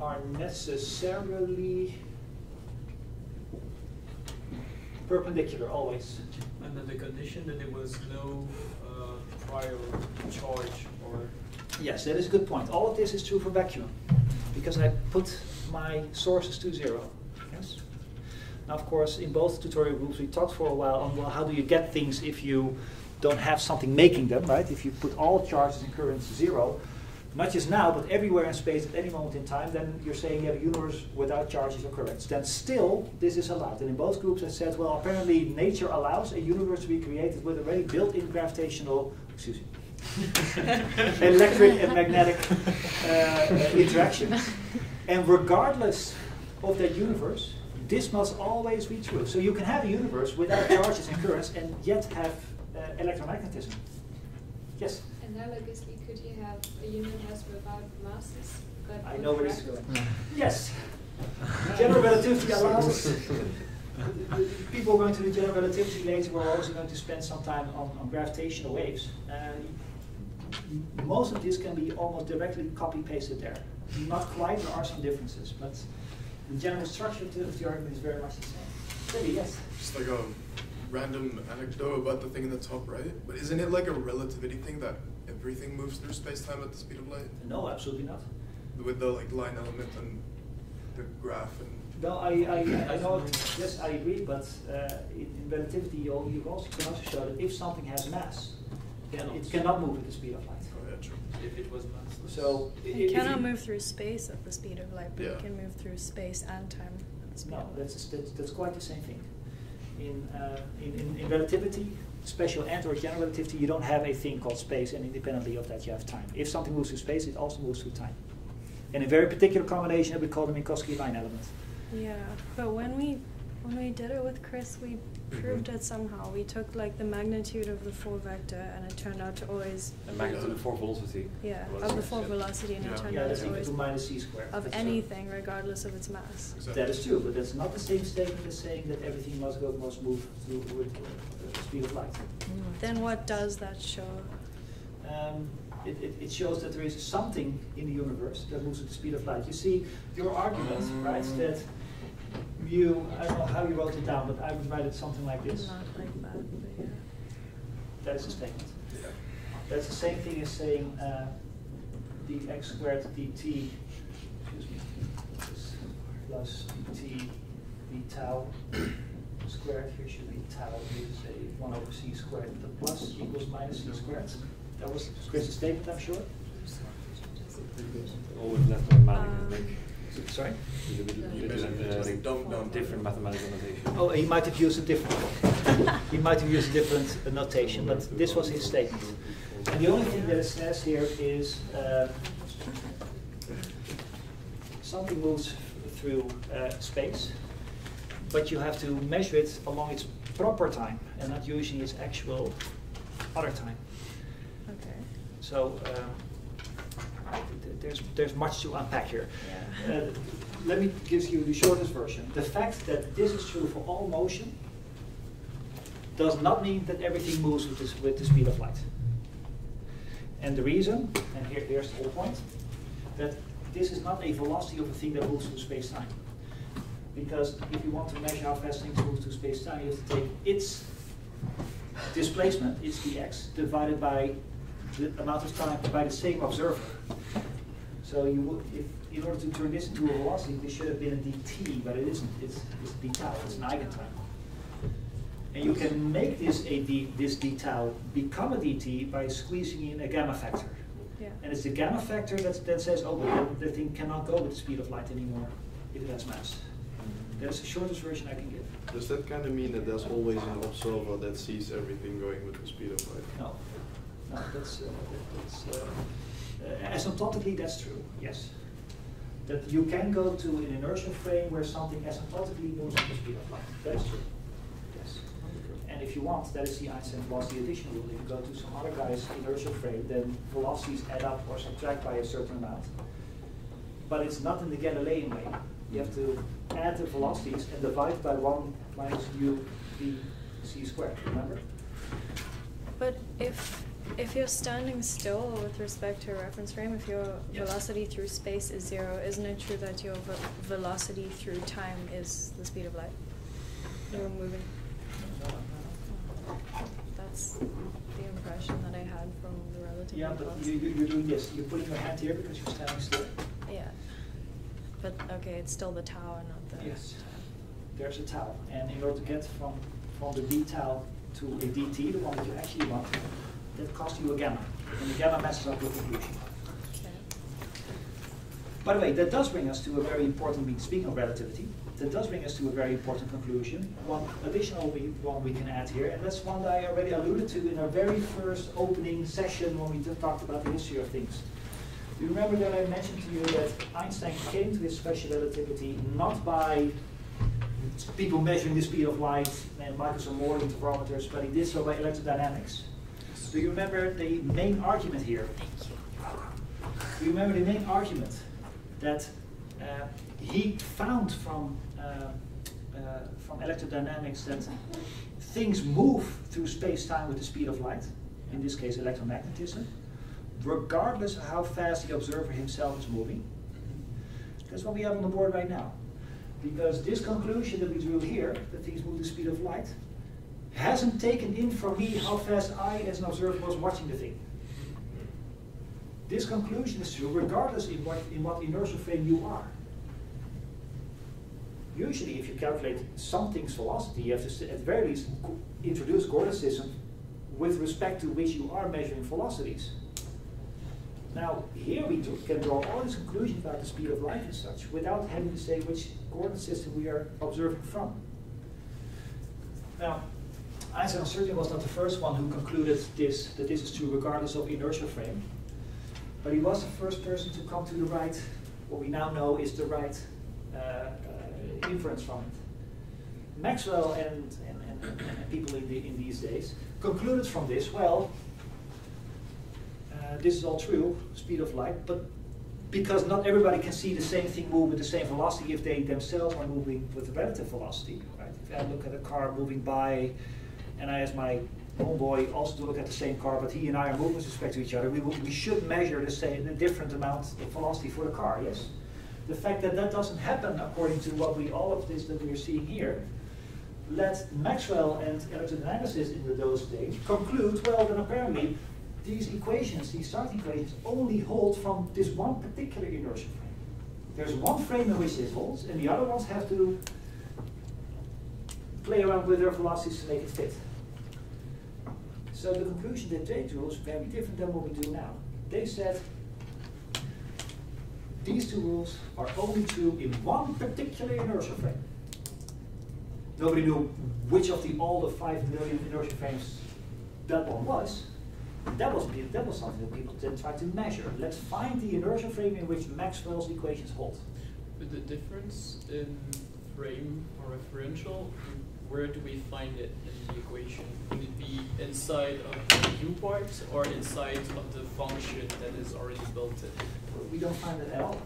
are necessarily perpendicular always. And then the condition that there was no prior charge or... Yes, that is a good point. All of this is true for vacuum, because I put my sources to 0. Yes. Now, of course, in both tutorial groups, we talked for a while on, well, how do you get things if you don't have something making them, right? If you put all charges and currents to 0, not just now, but everywhere in space at any moment in time, then you're saying you have a universe without charges or currents. Then still, this is allowed. And in both groups I said, well, apparently nature allows a universe to be created with already built-in gravitational, electric and magnetic interactions. And regardless of that universe, this must always be true. So you can have a universe without charges and currents and yet have electromagnetism. Yes? Analogously, could you have a universe without masses? But I with know where this is gravity? going. Yes. General relativity allows people going to the general relativity later. We're also going to spend some time on gravitational waves. Most of this can be almost directly copy-pasted there. Not quite, there are some differences, but the general structure of the argument is very much the same. Maybe, yes? Just like a random anecdote about the thing in the top right, but isn't it like a relativity thing that everything moves through space-time at the speed of light? No, absolutely not. With the like line element and the graph and... No, I know, yes, I agree, but in relativity you also can also show that if something has mass, then it cannot move at the speed of light. Oh yeah, true. If it was massless. So It cannot move through space at the speed of light, but Yeah. it can move through space and time at the speed No, of light. that's quite the same thing. In relativity, special and or general relativity, you don't have a thing called space, and independently of that you have time. If something moves through space, it also moves through time. And a very particular combination that we call the Minkowski line element. Yeah, but when we did it with Chris, we proved it somehow. We took like the magnitude of the 4 vector, and it turned out to always And magnitude of 4 velocity. of the 4 velocity, and it turned Yeah, out that's to equal always to minus c squared. of That's anything, regardless of its mass. Exactly. That is true, but that's not the same statement as saying that everything must move through with the speed of light. Then what does that show? It shows that there is something in the universe that moves at the speed of light. You see, your argument, right, that I don't know how you wrote it down, but I would write it something like this. Not like that, but yeah. That is a statement. Yeah. That's the same thing as saying dx squared dt, plus dt d tau squared. Here should be tau. Here is a 1 over c squared. The plus equals minus c squared. That was Chris's statement, I'm sure. Always left on mathematics. Sorry? Different mathematical notation. Oh, he might have used a different. He might have used a different notation, but this was his statement. And the only thing that it says here is something moves through space, but you have to measure it along its proper time and not using its actual other time. Okay. So there's much to unpack here. Yeah. Let me give you the shortest version. The fact that this is true for all motion does not mean that everything moves with the speed of light. And the reason, and here's the whole point, that this is not a velocity of a thing that moves through space-time. Because if you want to measure how fast things move through space-time, you have to take its displacement, its dx, divided by the amount of time by the same observer. So you would, in order to turn this into a velocity, this should have been a dt, but it isn't. It's d tau. It's an eigentime. And you can make this this d tau become a dt by squeezing in a gamma factor. Yeah. And it's the gamma factor that says, oh, but the thing cannot go with the speed of light anymore if it has mass. That's the shortest version I can give. Does that kind of mean that there's always an observer that sees everything going with the speed of light? No, that's asymptotically that's true. Yes, that you can go to an inertial frame where something asymptotically moves at the speed of light. That is true. Yes, and if you want, that is the Einstein velocity addition rule. If you go to some other guy's inertial frame, then velocities add up or subtract by a certain amount. But it's not in the Galilean way. You have to add the velocities and divide by 1 minus u v c squared. Remember? But if you're standing still with respect to a reference frame, if your Yes. velocity through space is 0, isn't it true that your velocity through time is the speed of light? You're moving. That's the impression that I had from the relativity Yeah, but class. you're doing this. You're putting your hand here because you're standing still. Yeah. But okay, it's still the tau and not the Yes. There's a tau. And in order to get from the d tau to a dt, the one that you actually want, that costs you a gamma. And the gamma messes up your conclusion. Okay. By the way, that does bring us to a very important, speaking of relativity, that does bring us to a very important conclusion. One additional one we can add here, and that's one that I already alluded to in our very first opening session when we talked about the history of things. Do you remember that I mentioned to you that Einstein came to his special relativity not by people measuring the speed of light and microscopic interferometers, but he did so by electrodynamics. Do you remember the main argument here? Thank you. Do you remember the main argument that he found from electrodynamics that things move through space-time with the speed of light, in this case electromagnetism, regardless of how fast the observer himself is moving? That's what we have on the board right now. Because this conclusion that we drew here, that things move at the speed of light, hasn't taken in from me how fast I, as an observer, was watching the thing. This conclusion is true regardless in what inertial frame you are. Usually, if you calculate something's velocity, you have to, at the very least, introduce coordinate system with respect to which you are measuring velocities. Now, here we can draw all these conclusions about the speed of light and such without having to say which coordinate system we are observing from. Now, Einstein certainly was not the first one who concluded that this is true regardless of inertial frame, but he was the first person to come to the right, what we now know is the right inference from it. Maxwell and people in these days concluded from this, well, this is all true, speed of light, but because not everybody can see the same thing move with the same velocity if they themselves are moving with relative velocity. Right? If I look at a car moving by, and I ask my homeboy also to look at the same car, but he and I are moving with respect to each other, we should measure the different amount of velocity for the car, yes? The fact that that doesn't happen according to all of this that we are seeing here, led Maxwell and electrodynamicists in those days conclude, well, then apparently these equations, these starting equations, only hold from this one particular inertial frame. There's one frame in which this holds, and the other ones have to play around with their velocities to make it fit. So the conclusion that they drew is very different than what we do now. They said, these two rules are only true in one particular inertial frame. Nobody knew which of all the 5 million inertial frames that one was. That was something that people then tried to measure. Let's find the inertial frame in which Maxwell's equations hold. But the difference in frame or referential, where do we find it in the equation? Would it be inside of the u part or inside of the function that is already built in? We don't find it at all.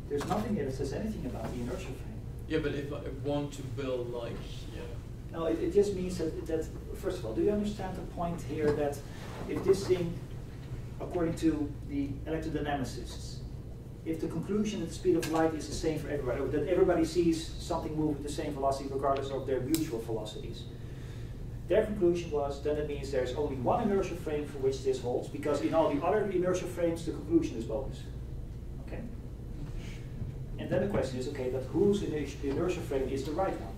There's nothing here that says anything about the inertial frame. Yeah, but if I want to build like, yeah. No, it just means that, first of all, do you understand the point here that if this thing, according to the electrodynamicists, if the conclusion that the speed of light is the same for everybody, or that everybody sees something move with the same velocity regardless of their mutual velocities, their conclusion was then it means there's only one inertial frame for which this holds, because in all the other inertial frames the conclusion is bogus. Okay? And then the question is, okay, but whose inertial frame is the right one?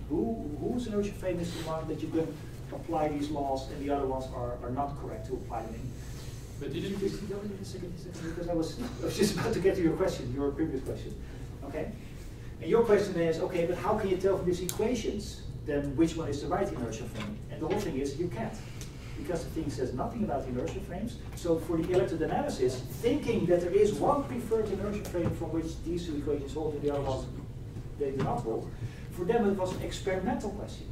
Whose inertial frame is the one that you can apply these laws and the other ones are not correct to apply them in? But did you just go a second, because I was just about to get to your question, your previous question. Okay? And your question is, okay, but how can you tell from these equations then which one is the right inertial frame? And the whole thing is you can't, because the thing says nothing about inertial frames. So for the electrodynamicists, thinking that there is one preferred inertial frame from which these two equations hold and the other ones they do not hold, for them it was an experimental question.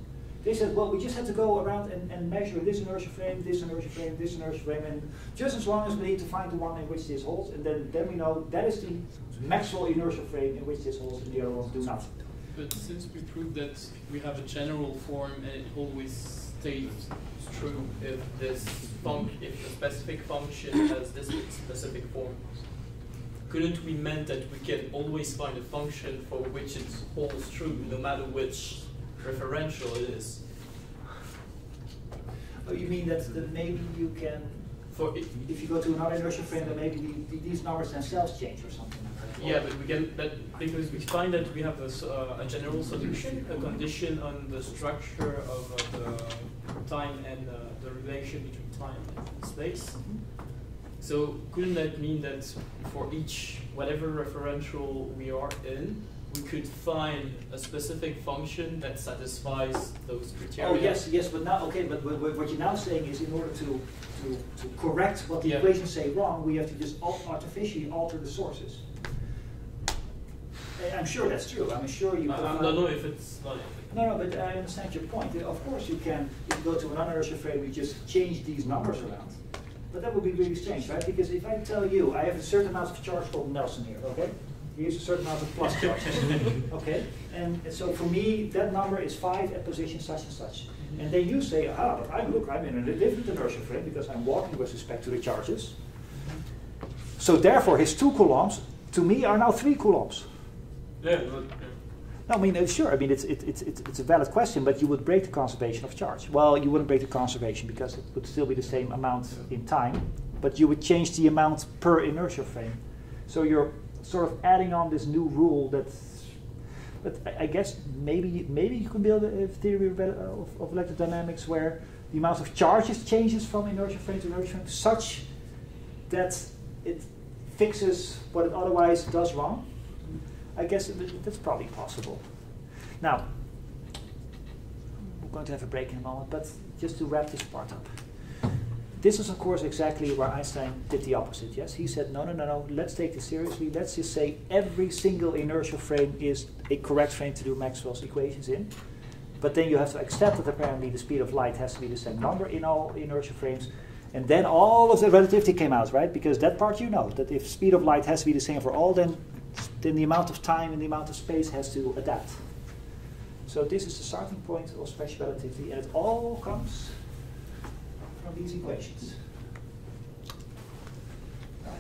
They said, well, we just had to go around and measure this inertial frame, this inertial frame, this inertial frame, and just as long as we need to find the one in which this holds, and then we know that is the Maxwell inertial frame in which this holds and the other ones do not. But since we proved that we have a general form and it always stays true if this if the specific function has this specific form, couldn't we mean that we can always find a function for which it holds true, no matter which referential it is? Oh, you mean that maybe you can, if you go to another inertial frame, then maybe these numbers themselves change or something like that? Yeah, but we can, because we find that we have a general solution, a condition on the structure of the time and the relation between time and space. Mm-hmm. So couldn't that mean that for each, whatever referential we are in, we could find a specific function that satisfies those criteria? Oh yes, but now, okay, but what you're now saying is in order to correct what the equations say wrong, we have to just artificially alter the sources. I'm sure that's true. I'm sure you. I don't know if it's like. No, but I understand your point. Of course you can. If you go to another inertial frame, you just change these numbers around. But that would be really strange, right? Because if I tell you I have a certain amount of charge called Nelson here, okay? Here's a certain amount of plus charge, okay? And so for me, that number is 5 at position such and such. And then you say, aha, but I'm in a different inertia frame because I'm walking with respect to the charges. So therefore, his 2 coulombs, to me, are now 3 coulombs. Yeah, but, No, I mean, sure, I mean, it's a valid question, but you would break the conservation of charge. Well, you wouldn't break the conservation because it would still be the same amount in time, but you would change the amount per inertia frame. So you're sort of adding on this new rule that, but I guess maybe you can build a theory of electrodynamics where the amount of charges changes from inertia frame to inertia frame such that it fixes what it otherwise does wrong. I guess that's probably possible. Now, we're going to have a break in a moment, but just to wrap this part up. This is, of course, exactly where Einstein did the opposite, yes? He said, no, let's take this seriously. Let's just say every single inertial frame is a correct frame to do Maxwell's equations in. But then you have to accept that apparently the speed of light has to be the same number in all inertial frames. And then all of the relativity came out, right? Because that part you know, that if speed of light has to be the same for all, then the amount of time and the amount of space has to adapt. So this is the starting point of special relativity, and it all comes from these equations. Right.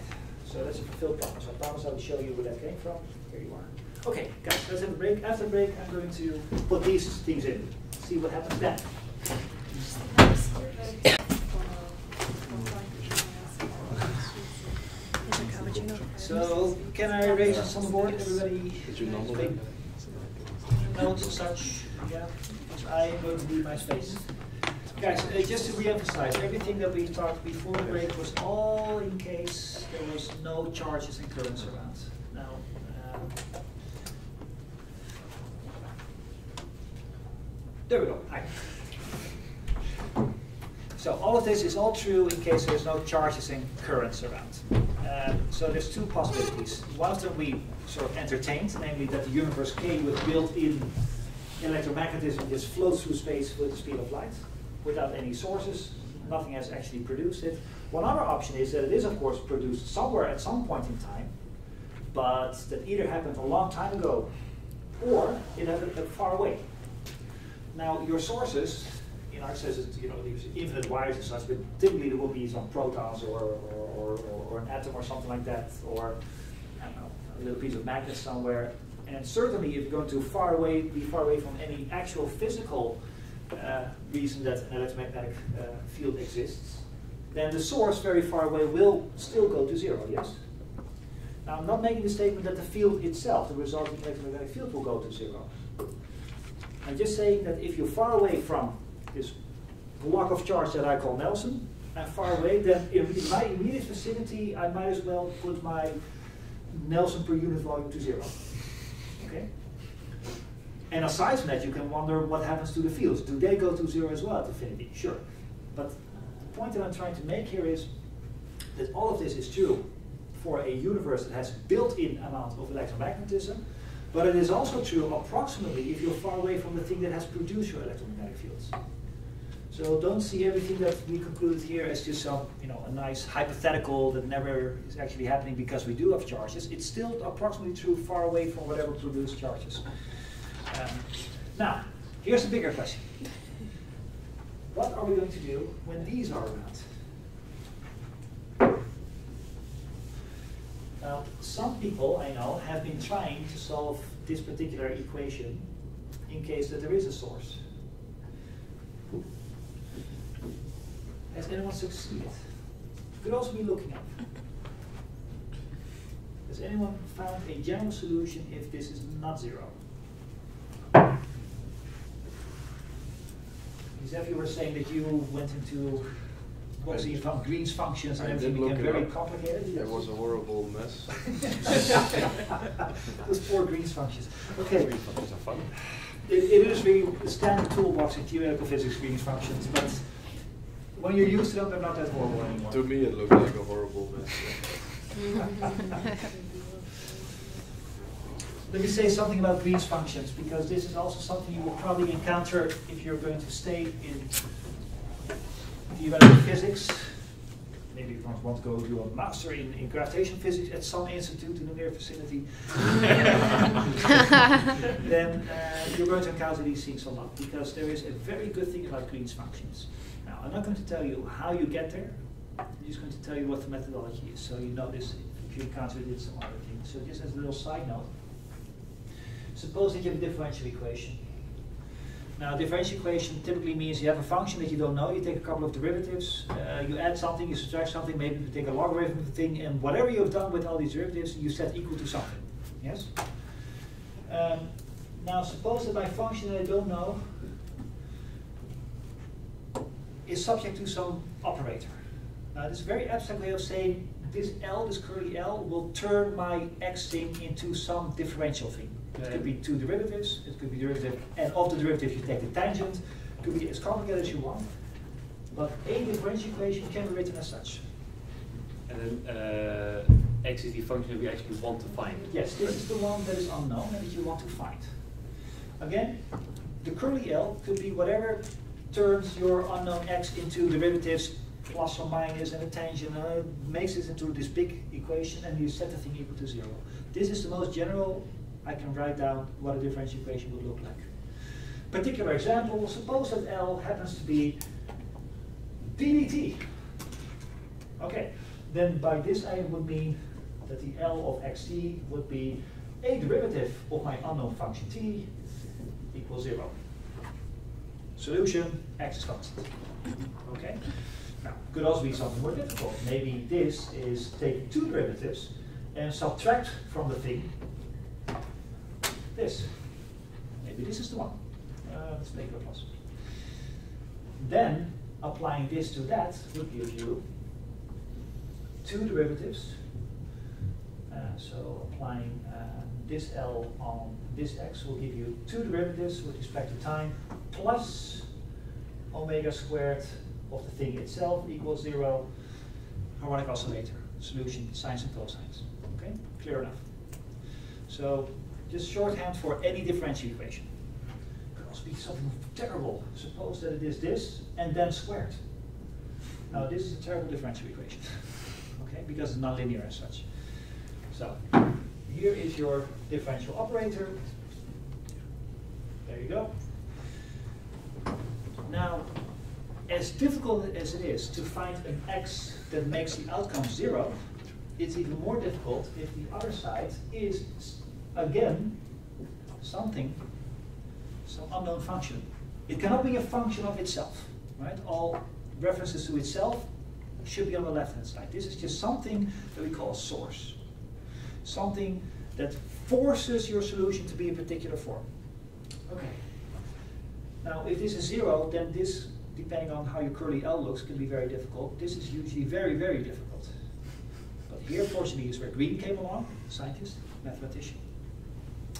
So that's a fulfilled promise. I promise I will show you where that came from. Here you are. Okay, guys, let's have a break. After the break, I'm going to put these things in. See what happens then. So, can I raise this on the board? Everybody? Did you number them? Notes and such. Yeah, because I am going to leave my space. Guys, just to re-emphasize, everything that we talked before the break was all in case there was no charges and currents around. Now, there we go. Hi. So all of this is all true in case there's no charges and currents around. So there's 2 possibilities. One of them we sort of entertained, namely that the universe came with built-in electromagnetism just floats through space with the speed of light, without any sources. Nothing has actually produced it. One other option is that it is, of course, produced somewhere at some point in time, but that either happened a long time ago or it happened far away. Now, your sources, in our sense, there's infinite wires and such, but typically there will be some protons or an atom or something like that, or I don't know, a little piece of magnet somewhere. And certainly, if you're going to be far away from any actual physical reason that an electromagnetic field exists, then the source very far away will still go to 0, yes? Now, I'm not making the statement that the field itself, the resulting electromagnetic field, will go to 0. I'm just saying that if you're far away from this block of charge that I call Nelson, and far away, then in my immediate vicinity, I might as well put my Nelson per unit volume to 0. Okay? And aside from that, you can wonder what happens to the fields. Do they go to 0 as well at infinity? Sure. But the point that I'm trying to make here is that all of this is true for a universe that has built-in amount of electromagnetism, but it is also true approximately if you're far away from the thing that has produced your electromagnetic fields. So don't see everything that we concluded here as just some, a nice hypothetical that never is actually happening because we do have charges. It's still approximately true far away from whatever produced charges. Now, here's the bigger question. What are we going to do when these are around? Now, some people I know have been trying to solve this particular equation in case that there is a source. Has anyone succeeded? Could also be looking up. Has anyone found a general solution if this is not 0? Because you were saying that you went into you found Green's functions and everything became very complicated. It was a horrible mess. Those poor Green's functions. Okay. Green functions are fun. It is really a standard toolbox in theoretical physics, Green's functions, but when you're used to them, they're not that horrible anymore. To me, it looked like a horrible mess. Let me say something about Green's functions, because this is also something you will probably encounter if you're going to stay in theoretical physics, maybe you want to go do a master in gravitational physics at some institute in the near vicinity, then you're going to encounter these things a lot, because there is a very good thing about Green's functions. Now, I'm not going to tell you how you get there. I'm just going to tell you what the methodology is, so you know this if you encounter it in some other things. So just as a little side note, suppose that you have a differential equation. Now, differential equation typically means you have a function that you don't know, you take a couple of derivatives, you add something, you subtract something, maybe you take a logarithm of the thing, and whatever you've done with all these derivatives, you set equal to something. Yes? Now, suppose that my function that I don't know is subject to some operator. Now, this is a very abstract way of saying this L, this curly L, will turn my x thing into some differential thing. It could be two derivatives, it could be derivative, and of the derivative you take the tangent. It could be as complicated as you want, but a differential equation can be written as such. And then x is the function that we actually want to find. Yes, this is the one that is unknown and that you want to find. Again, the curly L could be whatever turns your unknown x into derivatives plus or minus and a tangent, makes it into this big equation, and you set the thing equal to 0. This is the most general I can write down what a differential equation would look like. Particular example, suppose that L happens to be d dt. Okay, then by this I would mean that the L of xt would be a derivative of my unknown function t equals 0. Solution, x is constant. Okay? Now, could also be something more difficult. Maybe this is taking two derivatives and subtract from the thing this. Maybe this is the one. Let's make it a plus. Then, applying this to that would give you two derivatives. So applying this L on this x will give you two derivatives with respect to time plus omega squared of the thing itself equals 0, harmonic oscillator, solution, sines and cosines. Okay, clear enough. So just shorthand for any differential equation. It could also be something terrible. Suppose that it is this and then squared. Now this is a terrible differential equation, okay, because it's nonlinear as such. So here is your differential operator. There you go. Now, as difficult as it is to find an x that makes the outcome 0, it's even more difficult if the other side is, again, some unknown function. It cannot be a function of itself, right? All references to itself should be on the left-hand side. This is just something that we call a source. Something that forces your solution to be a particular form. Okay. Now, if this is 0, then this, depending on how your curly L looks, can be very difficult. This is usually very, very difficult. But here, fortunately, is where Green came along, scientist, mathematician.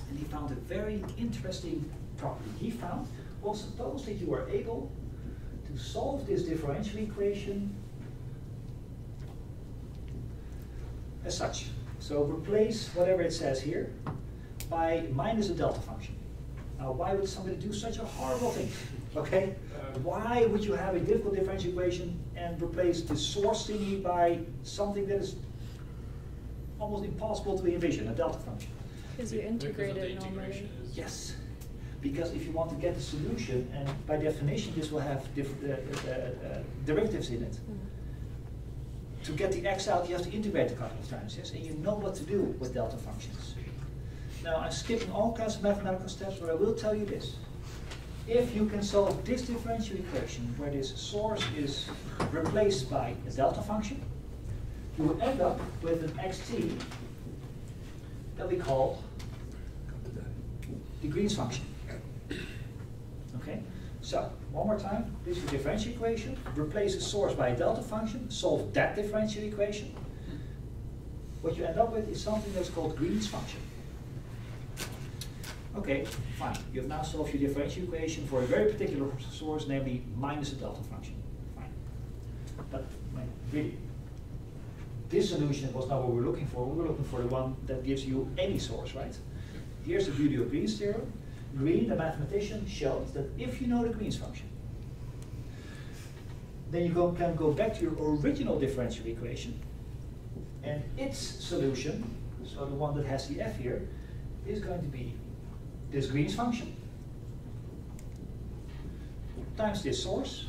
And he found a very interesting property. He found, well, suppose that you are able to solve this differential equation as such. So replace whatever it says here by minus a delta function. Now, why would somebody do such a horrible thing? Okay? Why would you have a difficult differential equation and replace the source thingy by something that is almost impossible to envision, a delta function? Because you integrate it normally. Yes. Because if you want to get the solution, and by definition this will have derivatives in it. To get the x out, you have to integrate a couple of times, yes? And you know what to do with delta functions. Now, I'm skipping all kinds of mathematical steps, but I will tell you this. If you can solve this differential equation, where this source is replaced by a delta function, you will end up with an xt that we call the Green's function. Okay? So, one more time, this is a differential equation, replace the source by a delta function, solve that differential equation. What you end up with is something that's called Green's function. Okay, fine. You have now solved your differential equation for a very particular source, namely minus a delta function. Fine. But really, this solution was not what we were looking for. We were looking for the one that gives you any source, right? Here's the beauty of Green's theorem. Green, the mathematician, showed that if you know the Green's function, then you can go back to your original differential equation, and its solution, so the one that has the f here, is going to be this Green's function times this source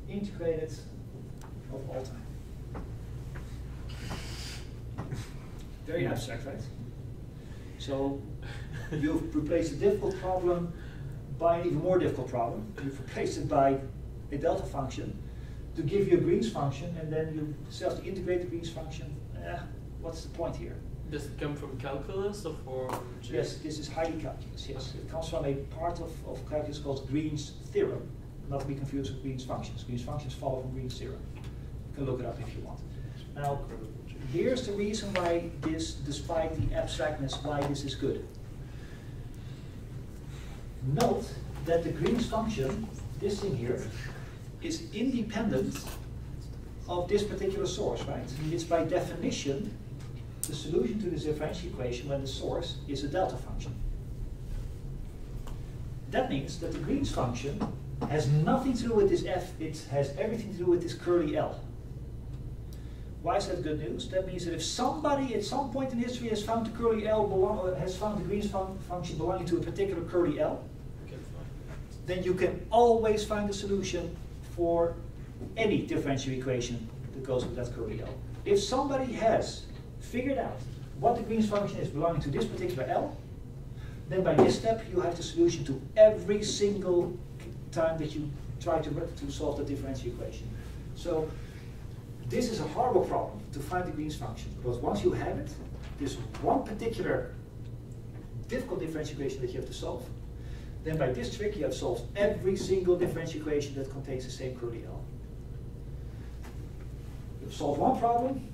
integrated over all time. Very abstract, right? So you've replaced a difficult problem by an even more difficult problem. You've replaced it by a delta function to give you a Green's function, and then you still have to integrate the Green's function. What's the point here? Does it come from calculus or from? Yes, this is highly calculus, yes. It comes from a part of calculus called Green's theorem, not to be confused with Green's functions. Green's functions follow from Green's theorem. You can look it up if you want. Now, here's the reason why this, despite the abstractness, why this is good. Note that the Green's function, this thing here, is independent of this particular source, right? It's by definition the solution to this differential equation when the source is a delta function. That means that the Green's function has nothing to do with this f, it has everything to do with this curly L. Why is that good news? That means that if somebody at some point in history has found the curly L has found the Green's function belonging to a particular curly L, then you can always find a solution for any differential equation that goes with that curly L. If somebody has figured out what the Green's function is belonging to this particular L, then by this step you have the solution to every single time that you try to solve the differential equation. So this is a horrible problem to find the Green's function, because once you have it, there's one particular difficult differential equation that you have to solve. Then by this trick you have solved every single differential equation that contains the same curly L. You've solved one problem,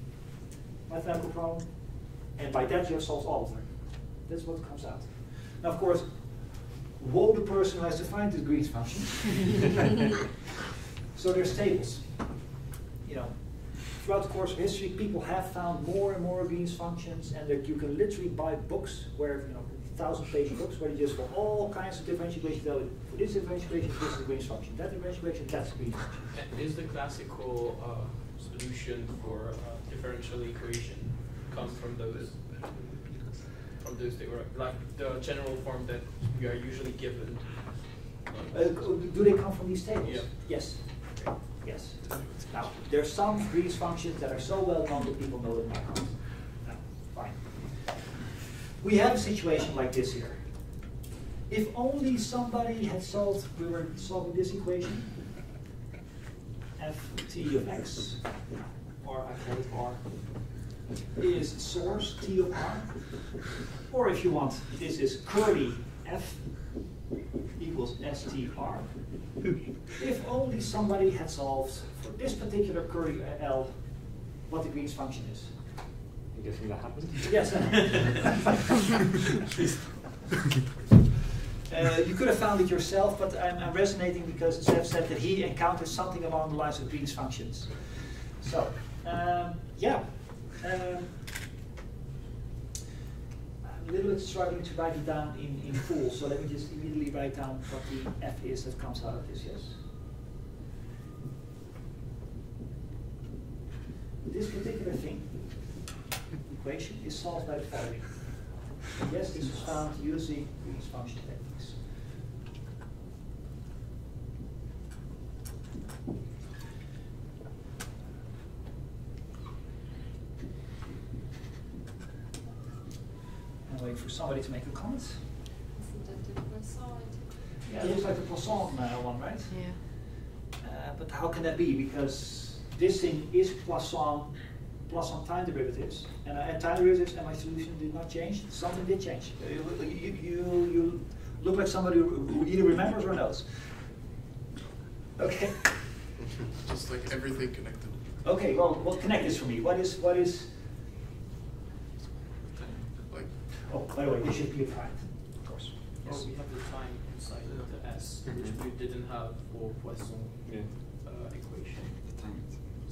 mathematical problem, and by that you have solved all of them. That's what comes out. Now of course, woe the person who has to find this Green's function. So there's tables. You know, throughout the course of history, people have found more and more Green's functions, and that you can literally buy books where, you know, 1,000-page books where you just for all kinds of differential equations tell you, for this differential equation, this is the Green's function. That differential equation, that's the Green's function. Is the classical solution for differential equation come from those like the general form that we are usually given? Do they come from these tables? Yeah. Yes. Yes. Now, there are some Green's functions that are so well known that people know them by heart. Now, fine. We have a situation like this here. If only somebody had solved, we were solving this equation, ft of x, or I call it r, is source t of r, or if you want, this is curly f equals str. If only somebody had solved for this particular curly L what the Green's function is. I'm guessing that happened? Yes. You could have found it yourself, but I'm resonating because Zev said that he encountered something along the lines of Green's functions. So, yeah. I'm a little bit struggling to write it down in full, so let me just immediately write down what the f is that comes out of this, yes? This particular thing, equation, is solved by the following. Yes, this was found using Green's function techniques. I'm waiting for somebody to make a comment. Isn't that the Poisson? Yeah, it looks like the Poisson one, right? Yeah. But how can that be? Because this thing is Poisson plus some time derivatives, and I had time derivatives, and my solution did not change. Something did change. You look like somebody who either remembers or knows. Okay. Just like everything connected. Okay. Well, connect this for me. What is? Like. Oh, by the way, this should be a prime, of course. Yes. Oh, we have the time inside the S, which we didn't have for Poisson equation.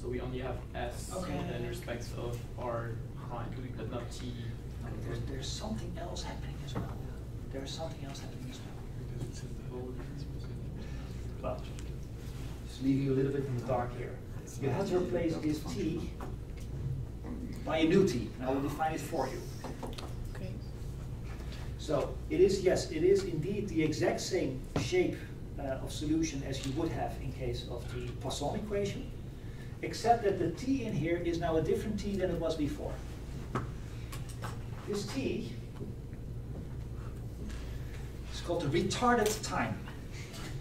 So we only have S in respect of R prime, but not T. There's something else happening as well. There's something else happening as well. Well, Just leaving you a little bit in the dark here. You have to replace this t by a new t, and I will define it for you. Okay. So it is, yes, it is indeed the exact same shape of solution as you would have in case of the Poisson equation, except that the t in here is now a different t than it was before. This t is called the retarded time.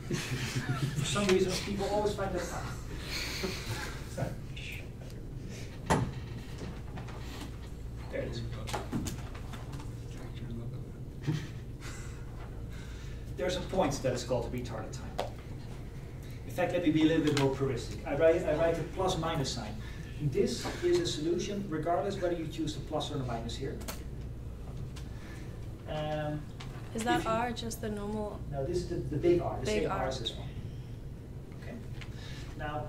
For some reason, people always find that fun. There it is. There's a point that is called retarded time. In fact, let me be a little bit more puristic. I write a plus minus sign. This is a solution regardless whether you choose the plus or the minus here. Is that R just the normal? No, this is the big R, the Big same R R. as this one. Okay. Now,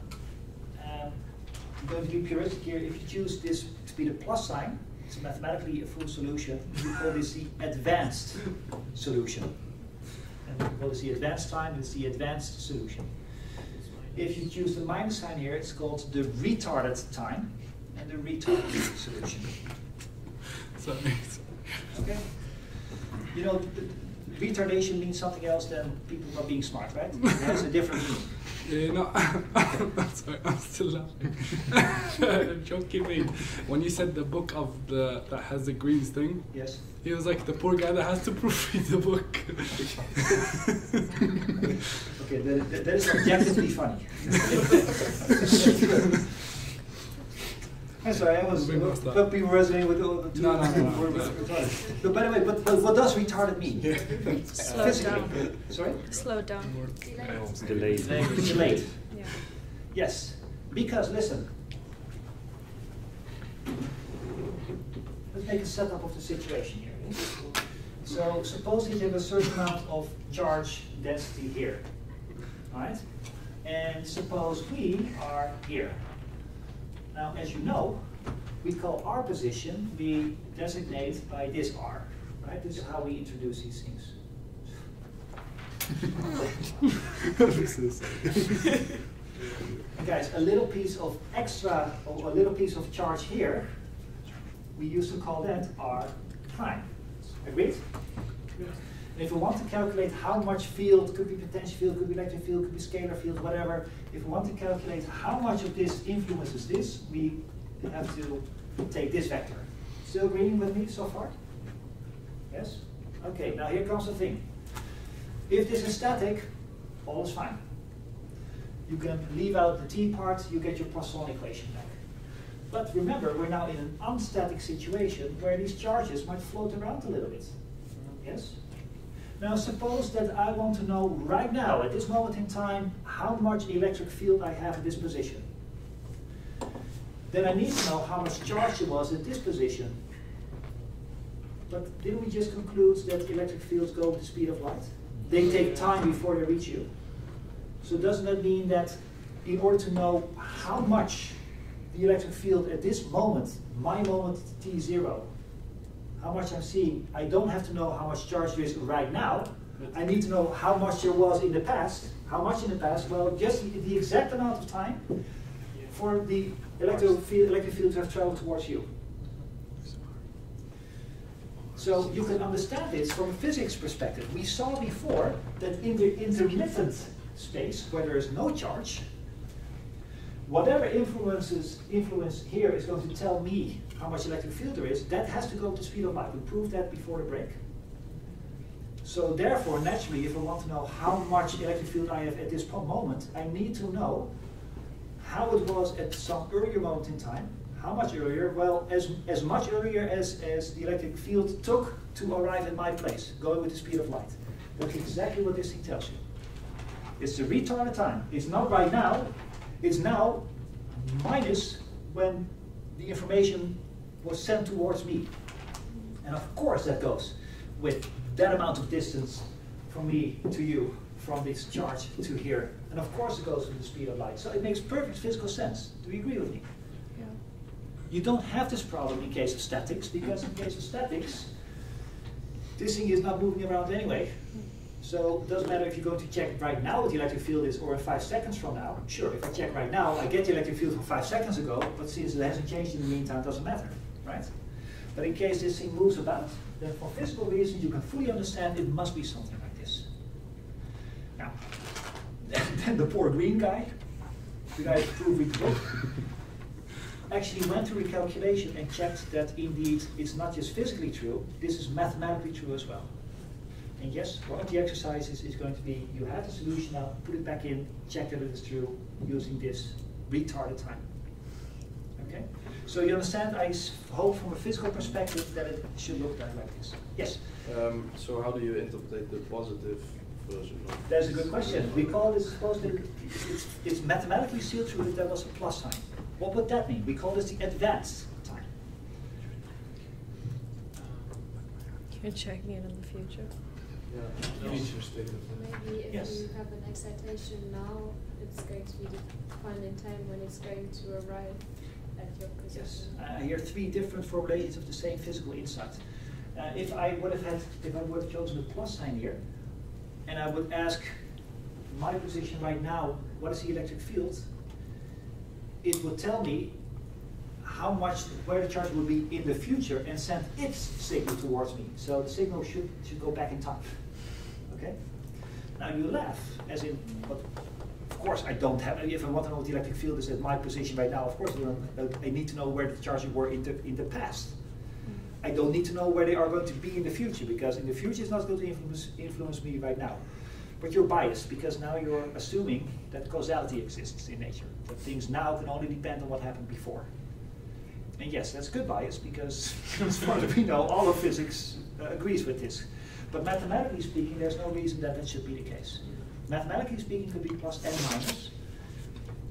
I'm going to be puristic here. If you choose this to be the plus sign, it's mathematically a full solution. We call this the advanced solution. And we call this the advanced time, it's the advanced solution. If you choose the minus sign here, it's called the retarded time and the retarded solution. Sorry. Okay? You know, retardation means something else than people not being smart, right? It has a different meaning. Yeah, no, I'm sorry, I'm still laughing. Joking me. When you said the book of that has the green thing, Yes. he was like the poor guy that has to proofread the book. Okay, that is objectively funny. I'm sorry, I was but people resonating with all the two. No. No, by the way, but what does retarded mean? Slow Physically. down. Sorry? Slow down. Delayed. Delayed. Yeah. Yes, because listen. Let's make a setup of the situation here. So suppose you have a certain amount of charge density here, right? And suppose we are here. Now, as you know, we call our position, we designate by this R, right? This is how we introduce these things. And guys, a little piece of extra, or a little piece of charge here, we used to call that R prime. Agreed? And if we want to calculate how much field, could be potential field, could be electric field, could be scalar field, whatever, if we want to calculate how much of this influences this, we have to take this vector. Still agreeing with me so far? Yes? Okay, now here comes the thing. If this is static, all is fine. You can leave out the t part, you get your Poisson equation back. But remember, we're now in an unstatic situation where these charges might float around a little bit. Yes? Now suppose that I want to know right now, at this moment in time, how much electric field I have at this position. Then I need to know how much charge there was at this position. But didn't we just conclude that electric fields go with the speed of light? They take time before they reach you. So doesn't that mean that in order to know how much the electric field at this moment, my moment t0, how much I'm seeing, I don't have to know how much charge there is right now. I need to know how much there was in the past. How much in the past? Well, just the exact amount of time for the electric field to have traveled towards you. So you can understand this from a physics perspective. We saw before that in the intermittent space, where there is no charge, whatever influence here is going to tell me how much electric field there is, that has to go to the speed of light. We proved that before the break. So therefore, naturally, if I want to know how much electric field I have at this moment, I need to know how it was at some earlier moment in time. How much earlier? Well, as much earlier as the electric field took to arrive at my place, going with the speed of light. That's exactly what this thing tells you. It's the retarded time. It's not right now. It's now minus when the information was sent towards me. And of course that goes with that amount of distance from me to you, from this charge to here. And of course it goes with the speed of light. So it makes perfect physical sense. Do you agree with me? Yeah. You don't have this problem in case of statics, because in case of statics, this thing is not moving around anyway. So it doesn't matter if you're going to check right now what the electric field is or in 5 seconds from now. Sure, if I check right now, I get the electric field from 5 seconds ago, but since it hasn't changed in the meantime, it doesn't matter, right? But in case this thing moves about, then for physical reasons you can fully understand it must be something like this. Now, then the poor green guy, the guy who proved the book, actually went through a calculation and checked that indeed it's not just physically true, this is mathematically true as well. And yes, one of the exercises is going to be, you have the solution now, put it back in, check that it is true using this retarded time. Okay? So you understand, I hope from a physical perspective that it should look like this. Yes? So how do you interpret the positive version of That's a good question. We call this, it's mathematically still true if there was a plus sign. What would that mean? We call this the advanced time. You're checking it in the future. Yeah. Future state of the Maybe if Yes. you have an excitation now, it's going to be defined in time when it's going to arrive at your Yes. position. I hear 3 different formulations of the same physical insight. If I would have chosen the plus sign here, and I would ask my position right now, what is the electric field? It would tell me where the charge will be in the future and send its signal towards me. So the signal should go back in time. Okay? Now you laugh, as in, but of course I don't have, if I want to know what the electric field is at my position right now, of course I need to know where the charges were in the past. I don't need to know where they are going to be in the future, because in the future it's not going to influence me right now. But you're biased, because now you're assuming that causality exists in nature, that things now can only depend on what happened before. And yes, that's good bias, because as far as we know, all of physics agrees with this. But mathematically speaking, there's no reason that that should be the case. Mathematically speaking, it could be plus and minus.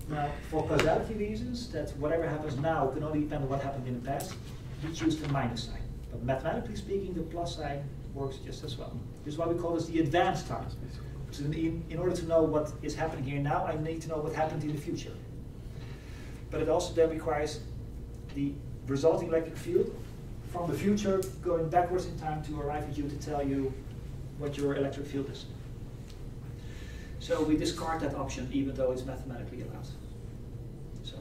Now, for causality reasons, that whatever happens now can only depend on what happened in the past, we choose the minus sign. But mathematically speaking, the plus sign works just as well. This is why we call this the advanced time. So in order to know what is happening here now, I need to know what happened in the future. But it also then requires the resulting electric field from the future going backwards in time to arrive at you to tell you what your electric field is. So we discard that option even though it's mathematically allowed. So.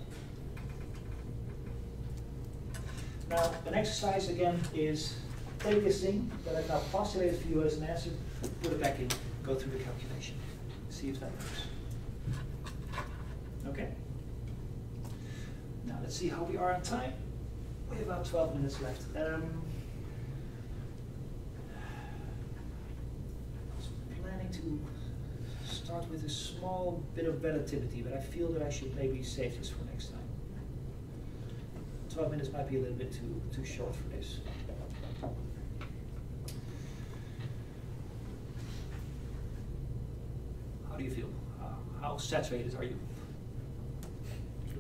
Now, an exercise again is take this thing that I've now postulated for you as an answer, put it back in, go through the calculation, see if that works. Okay. Now let's see how we are on time. We have about 12 minutes left. I was planning to start with a small bit of relativity, but I feel that I should maybe save this for next time. 12 minutes might be a little bit too short for this. How do you feel? How saturated are you?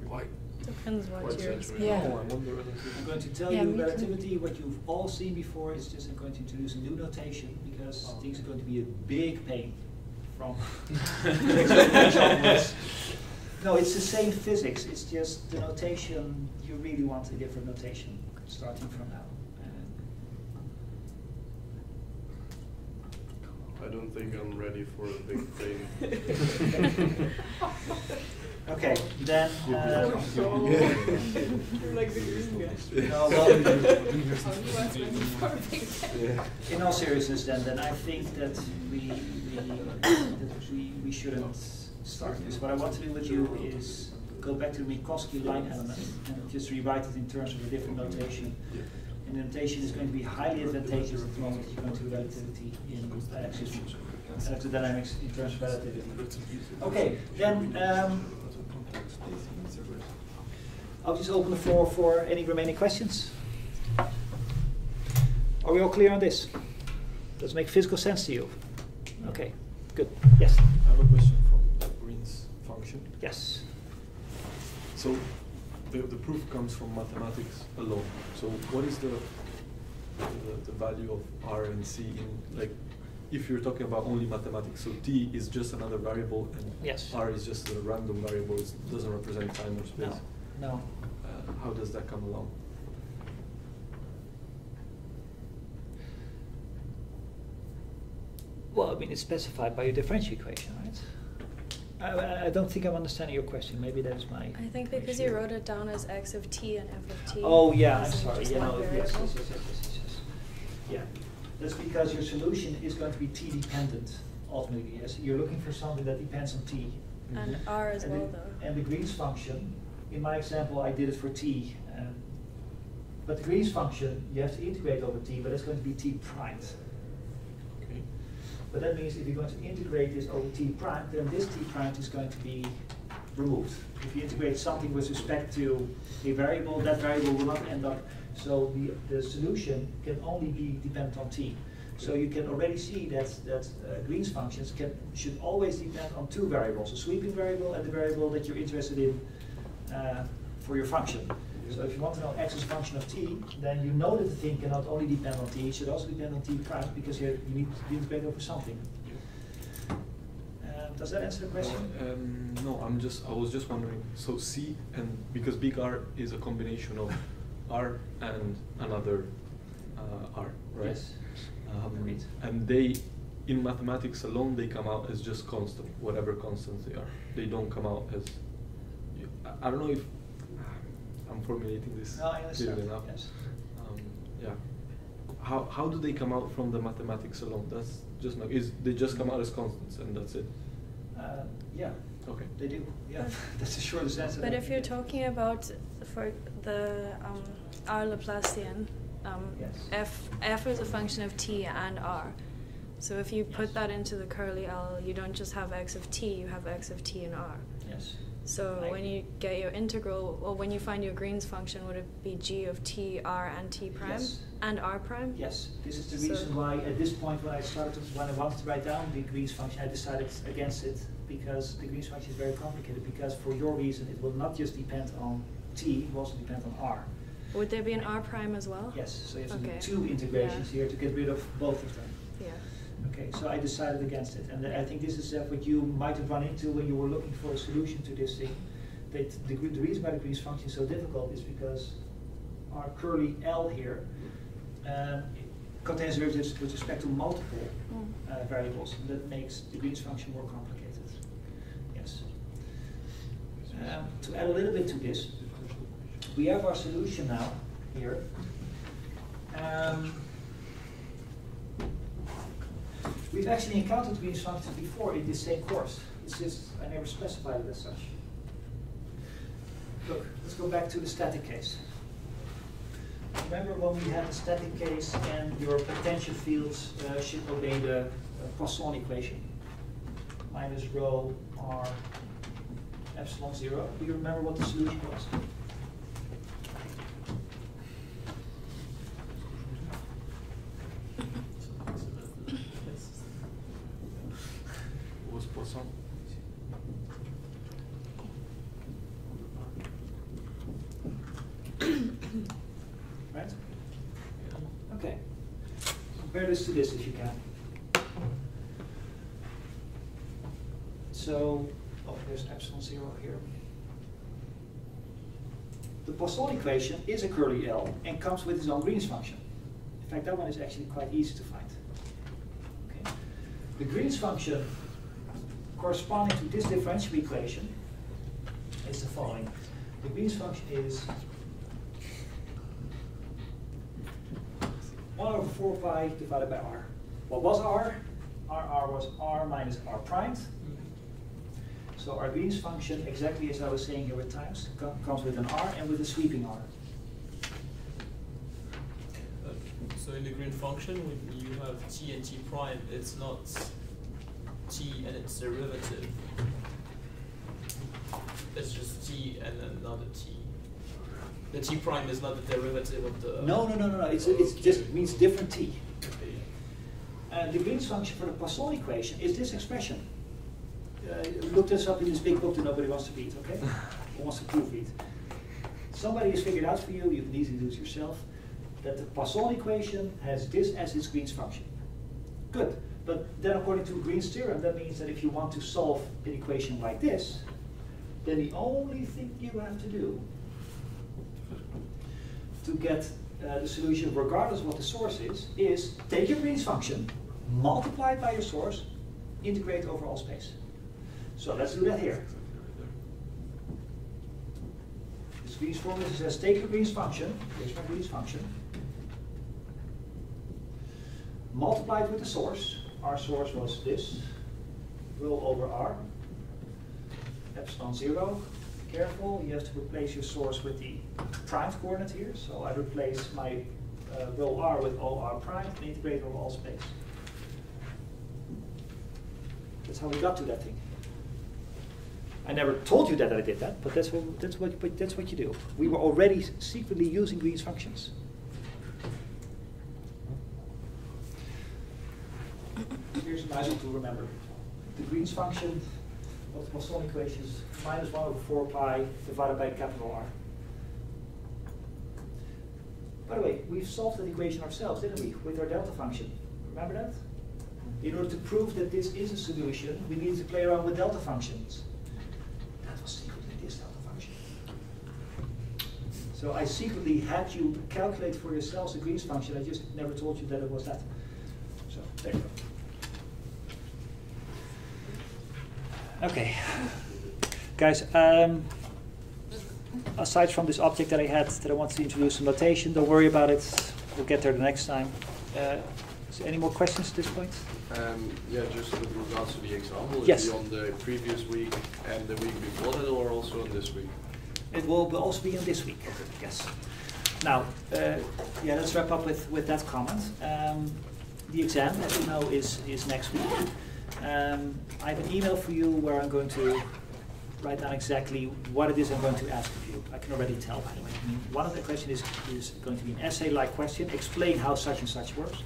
Why? Depends what Quite you're saturated. yeah. Oh, I wonder I'm going to tell Yeah, you me too. relativity, what you've all seen before. Is just I'm going to introduce a new notation because things are going to be a big pain from No, it's the same physics. It's just the notation. You really want a different notation starting from now. I don't think I'm ready for a big thing. Okay, then. Like the green guy. No, well, Yeah. in all seriousness, then I think that we shouldn't start this. What I want to do with you is go back to the Minkowski line element and just rewrite it in terms of a different notation. And the notation is going to be highly advantageous at the moment that you're going to relativity in electrodynamics in terms of relativity. Okay, then I'll just open the floor for any remaining questions. Are we all clear on this? Does it make physical sense to you? Okay, good. Yes? I have a question from Green's function. Yes. So the proof comes from mathematics alone. So what is the value of R and C in, like, if you're talking about only mathematics? So T is just another variable and Yes. R is just a random variable. It doesn't represent time or space. No. How does that come along? Well, I mean, it's specified by your differential equation, right? I don't think I'm understanding your question. Maybe that's my... I think because you wrote it down as x of t and f of t. Oh, yeah, I'm isn't sorry. just You one know, yes, variable. yes. Yeah, that's because your solution is going to be t dependent, ultimately, yes. You're looking for something that depends on t. And r as And well, the- though. And the Green's function, in my example, I did it for t. But the Green's function, you have to integrate over t, but it's going to be t primed. Okay. But that means if you're going to integrate this over t prime, then this t prime is going to be removed. If you integrate something with respect to a variable, that variable will not end up, so the solution can only be dependent on t. So you can already see that Green's functions should always depend on two variables, a sweeping variable and the variable that you're interested in for your function. So if you want to know x is a function of t, then you know that the thing cannot only depend on t, it should also depend on t prime, because you need to integrate over something. Does that answer the question? No, I was just wondering. So C, and because big R is a combination of R and another R, right? Yes. Agreed. And they, in mathematics alone, they come out as just constant, whatever constants they are. They don't come out as. I don't know if I'm formulating this No, I understand. clearly enough. Yes. Yeah. How do they come out from the mathematics alone? That's just my. They just come out as constants and that's it. Yeah. Okay. They do. Yeah. That's the shortest answer. But if you're talking about for the R Laplacian, Yes. f is a function of t and r. So if you put Yes. that into the curly L, you don't just have x of t, you have x of t and r. Yes. So Right. when you get your integral, well, when you find your Green's function, would it be g of t, r, and t prime? Yes. And r prime? Yes. This is the So- reason why at this point when I wanted to write down the Green's function, I decided against it, because the Green's function is very complicated, because for your reason it will not just depend on t, it will also depend on r. Would there be an r prime as well? Yes, so you have to Okay. do two integrations Yeah. here to get rid of both of them. Yeah. Okay, so I decided against it, and I think this is what you might have run into when you were looking for a solution to this thing. That the reason why the Green's function is so difficult is because our curly L here contains derivatives with respect to multiple variables, and that makes the Green's function more complicated. Yes. To add a little bit to this, we have our solution now here. We've actually encountered Green's functions before in this same course. It's just I never specified it as such. Look, let's go back to the static case. Remember when we had the static case and your potential fields should obey the Poisson equation? Minus rho r epsilon 0. Do you remember what the solution was? Was Poisson? Right? Okay. Compare this to this if you can. So, there's epsilon 0 here. The Poisson equation is a curly L and comes with its own Green's function. In fact, that one is actually quite easy to find. Okay. The Green's function corresponding to this differential equation is the following. The Green's function is 1 over 4 pi divided by r. What was r? R was r minus r primed. So our Green's function, exactly as I was saying here with times, comes with an r and with a sweeping r. So in the Green function, when you have t and t prime, it's not t and its derivative. It's just t and another t. The t prime is not the derivative of the... No. It's just means different t. The Green's function for the Poisson equation is this expression. Look this up in this big book that nobody wants to read, okay? Or wants to proofread. Somebody has figured out for you, you can easily do it yourself, that the Poisson equation has this as its Green's function. Good. But then according to Green's theorem, that means that if you want to solve an equation like this, then the only thing you have to do to get the solution, regardless of what the source is take your Green's function, multiplied by your source, integrate over all space. So let's do that here. This Green's formula says take your Green's function, here's my Green's function, multiply it with the source. Our source was this, rho over r, epsilon 0. Be careful, you have to replace your source with the prime coordinate here. So I replace my rho r with OR prime and integrate over all space. That's how we got to that thing. I never told you that I did that, but that's what you do. We were already secretly using Green's functions. Here's a nice one to remember. The Green's function of the Poisson equation is minus 1 over 4 pi divided by capital R. By the way, we've solved that equation ourselves, didn't we, with our delta function? Remember that? In order to prove that this is a solution, we needed to play around with delta functions. That was secretly this delta function. So I secretly had you calculate for yourselves the Green's function. I just never told you that it was that. So there you go. Okay, guys. Aside from this object that I had that I wanted to introduce some notation, don't worry about it. We'll get there the next time. Is there any more questions at this point? Yeah, just with regards to the example, yes. Is it on the previous week and the week before that, or also on this week? It will also be on this week. Okay. Yes. Now, yeah, let's wrap up with that comment. The exam, as you know, is next week. I have an email for you where I'm going to write down exactly what it is I'm going to ask of you. I can already tell, by the way. I mean, one of the questions is going to be an essay-like question. Explain how such and such works.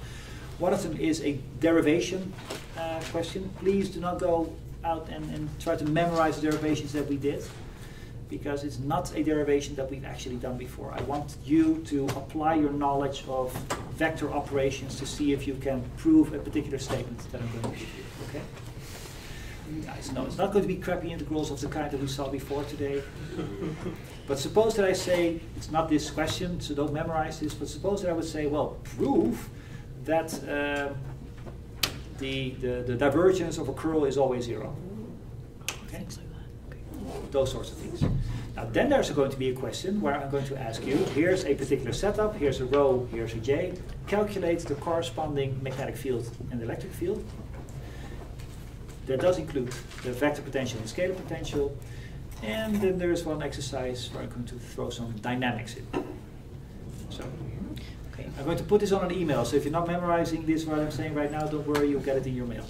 One of them is a derivation question. Please do not go out and try to memorize the derivations that we did, because it's not a derivation that we've actually done before. I want you to apply your knowledge of vector operations to see if you can prove a particular statement that I'm going to give you. Okay? Guys, no, it's not going to be crappy integrals of the kind that we saw before today. But suppose that I say, it's not this question, so don't memorize this, but suppose that I would say, well, prove that the divergence of a curl is always 0. Okay? Those sorts of things. Now then there's going to be a question where I'm going to ask you, here's a particular setup, here's a rho, here's a j, calculate the corresponding magnetic field and electric field. That does include the vector potential and scalar potential. And then there's one exercise where I'm going to throw some dynamics in. So, okay, I'm going to put this on an email, so if you're not memorizing this, what I'm saying right now, don't worry, you'll get it in your mail.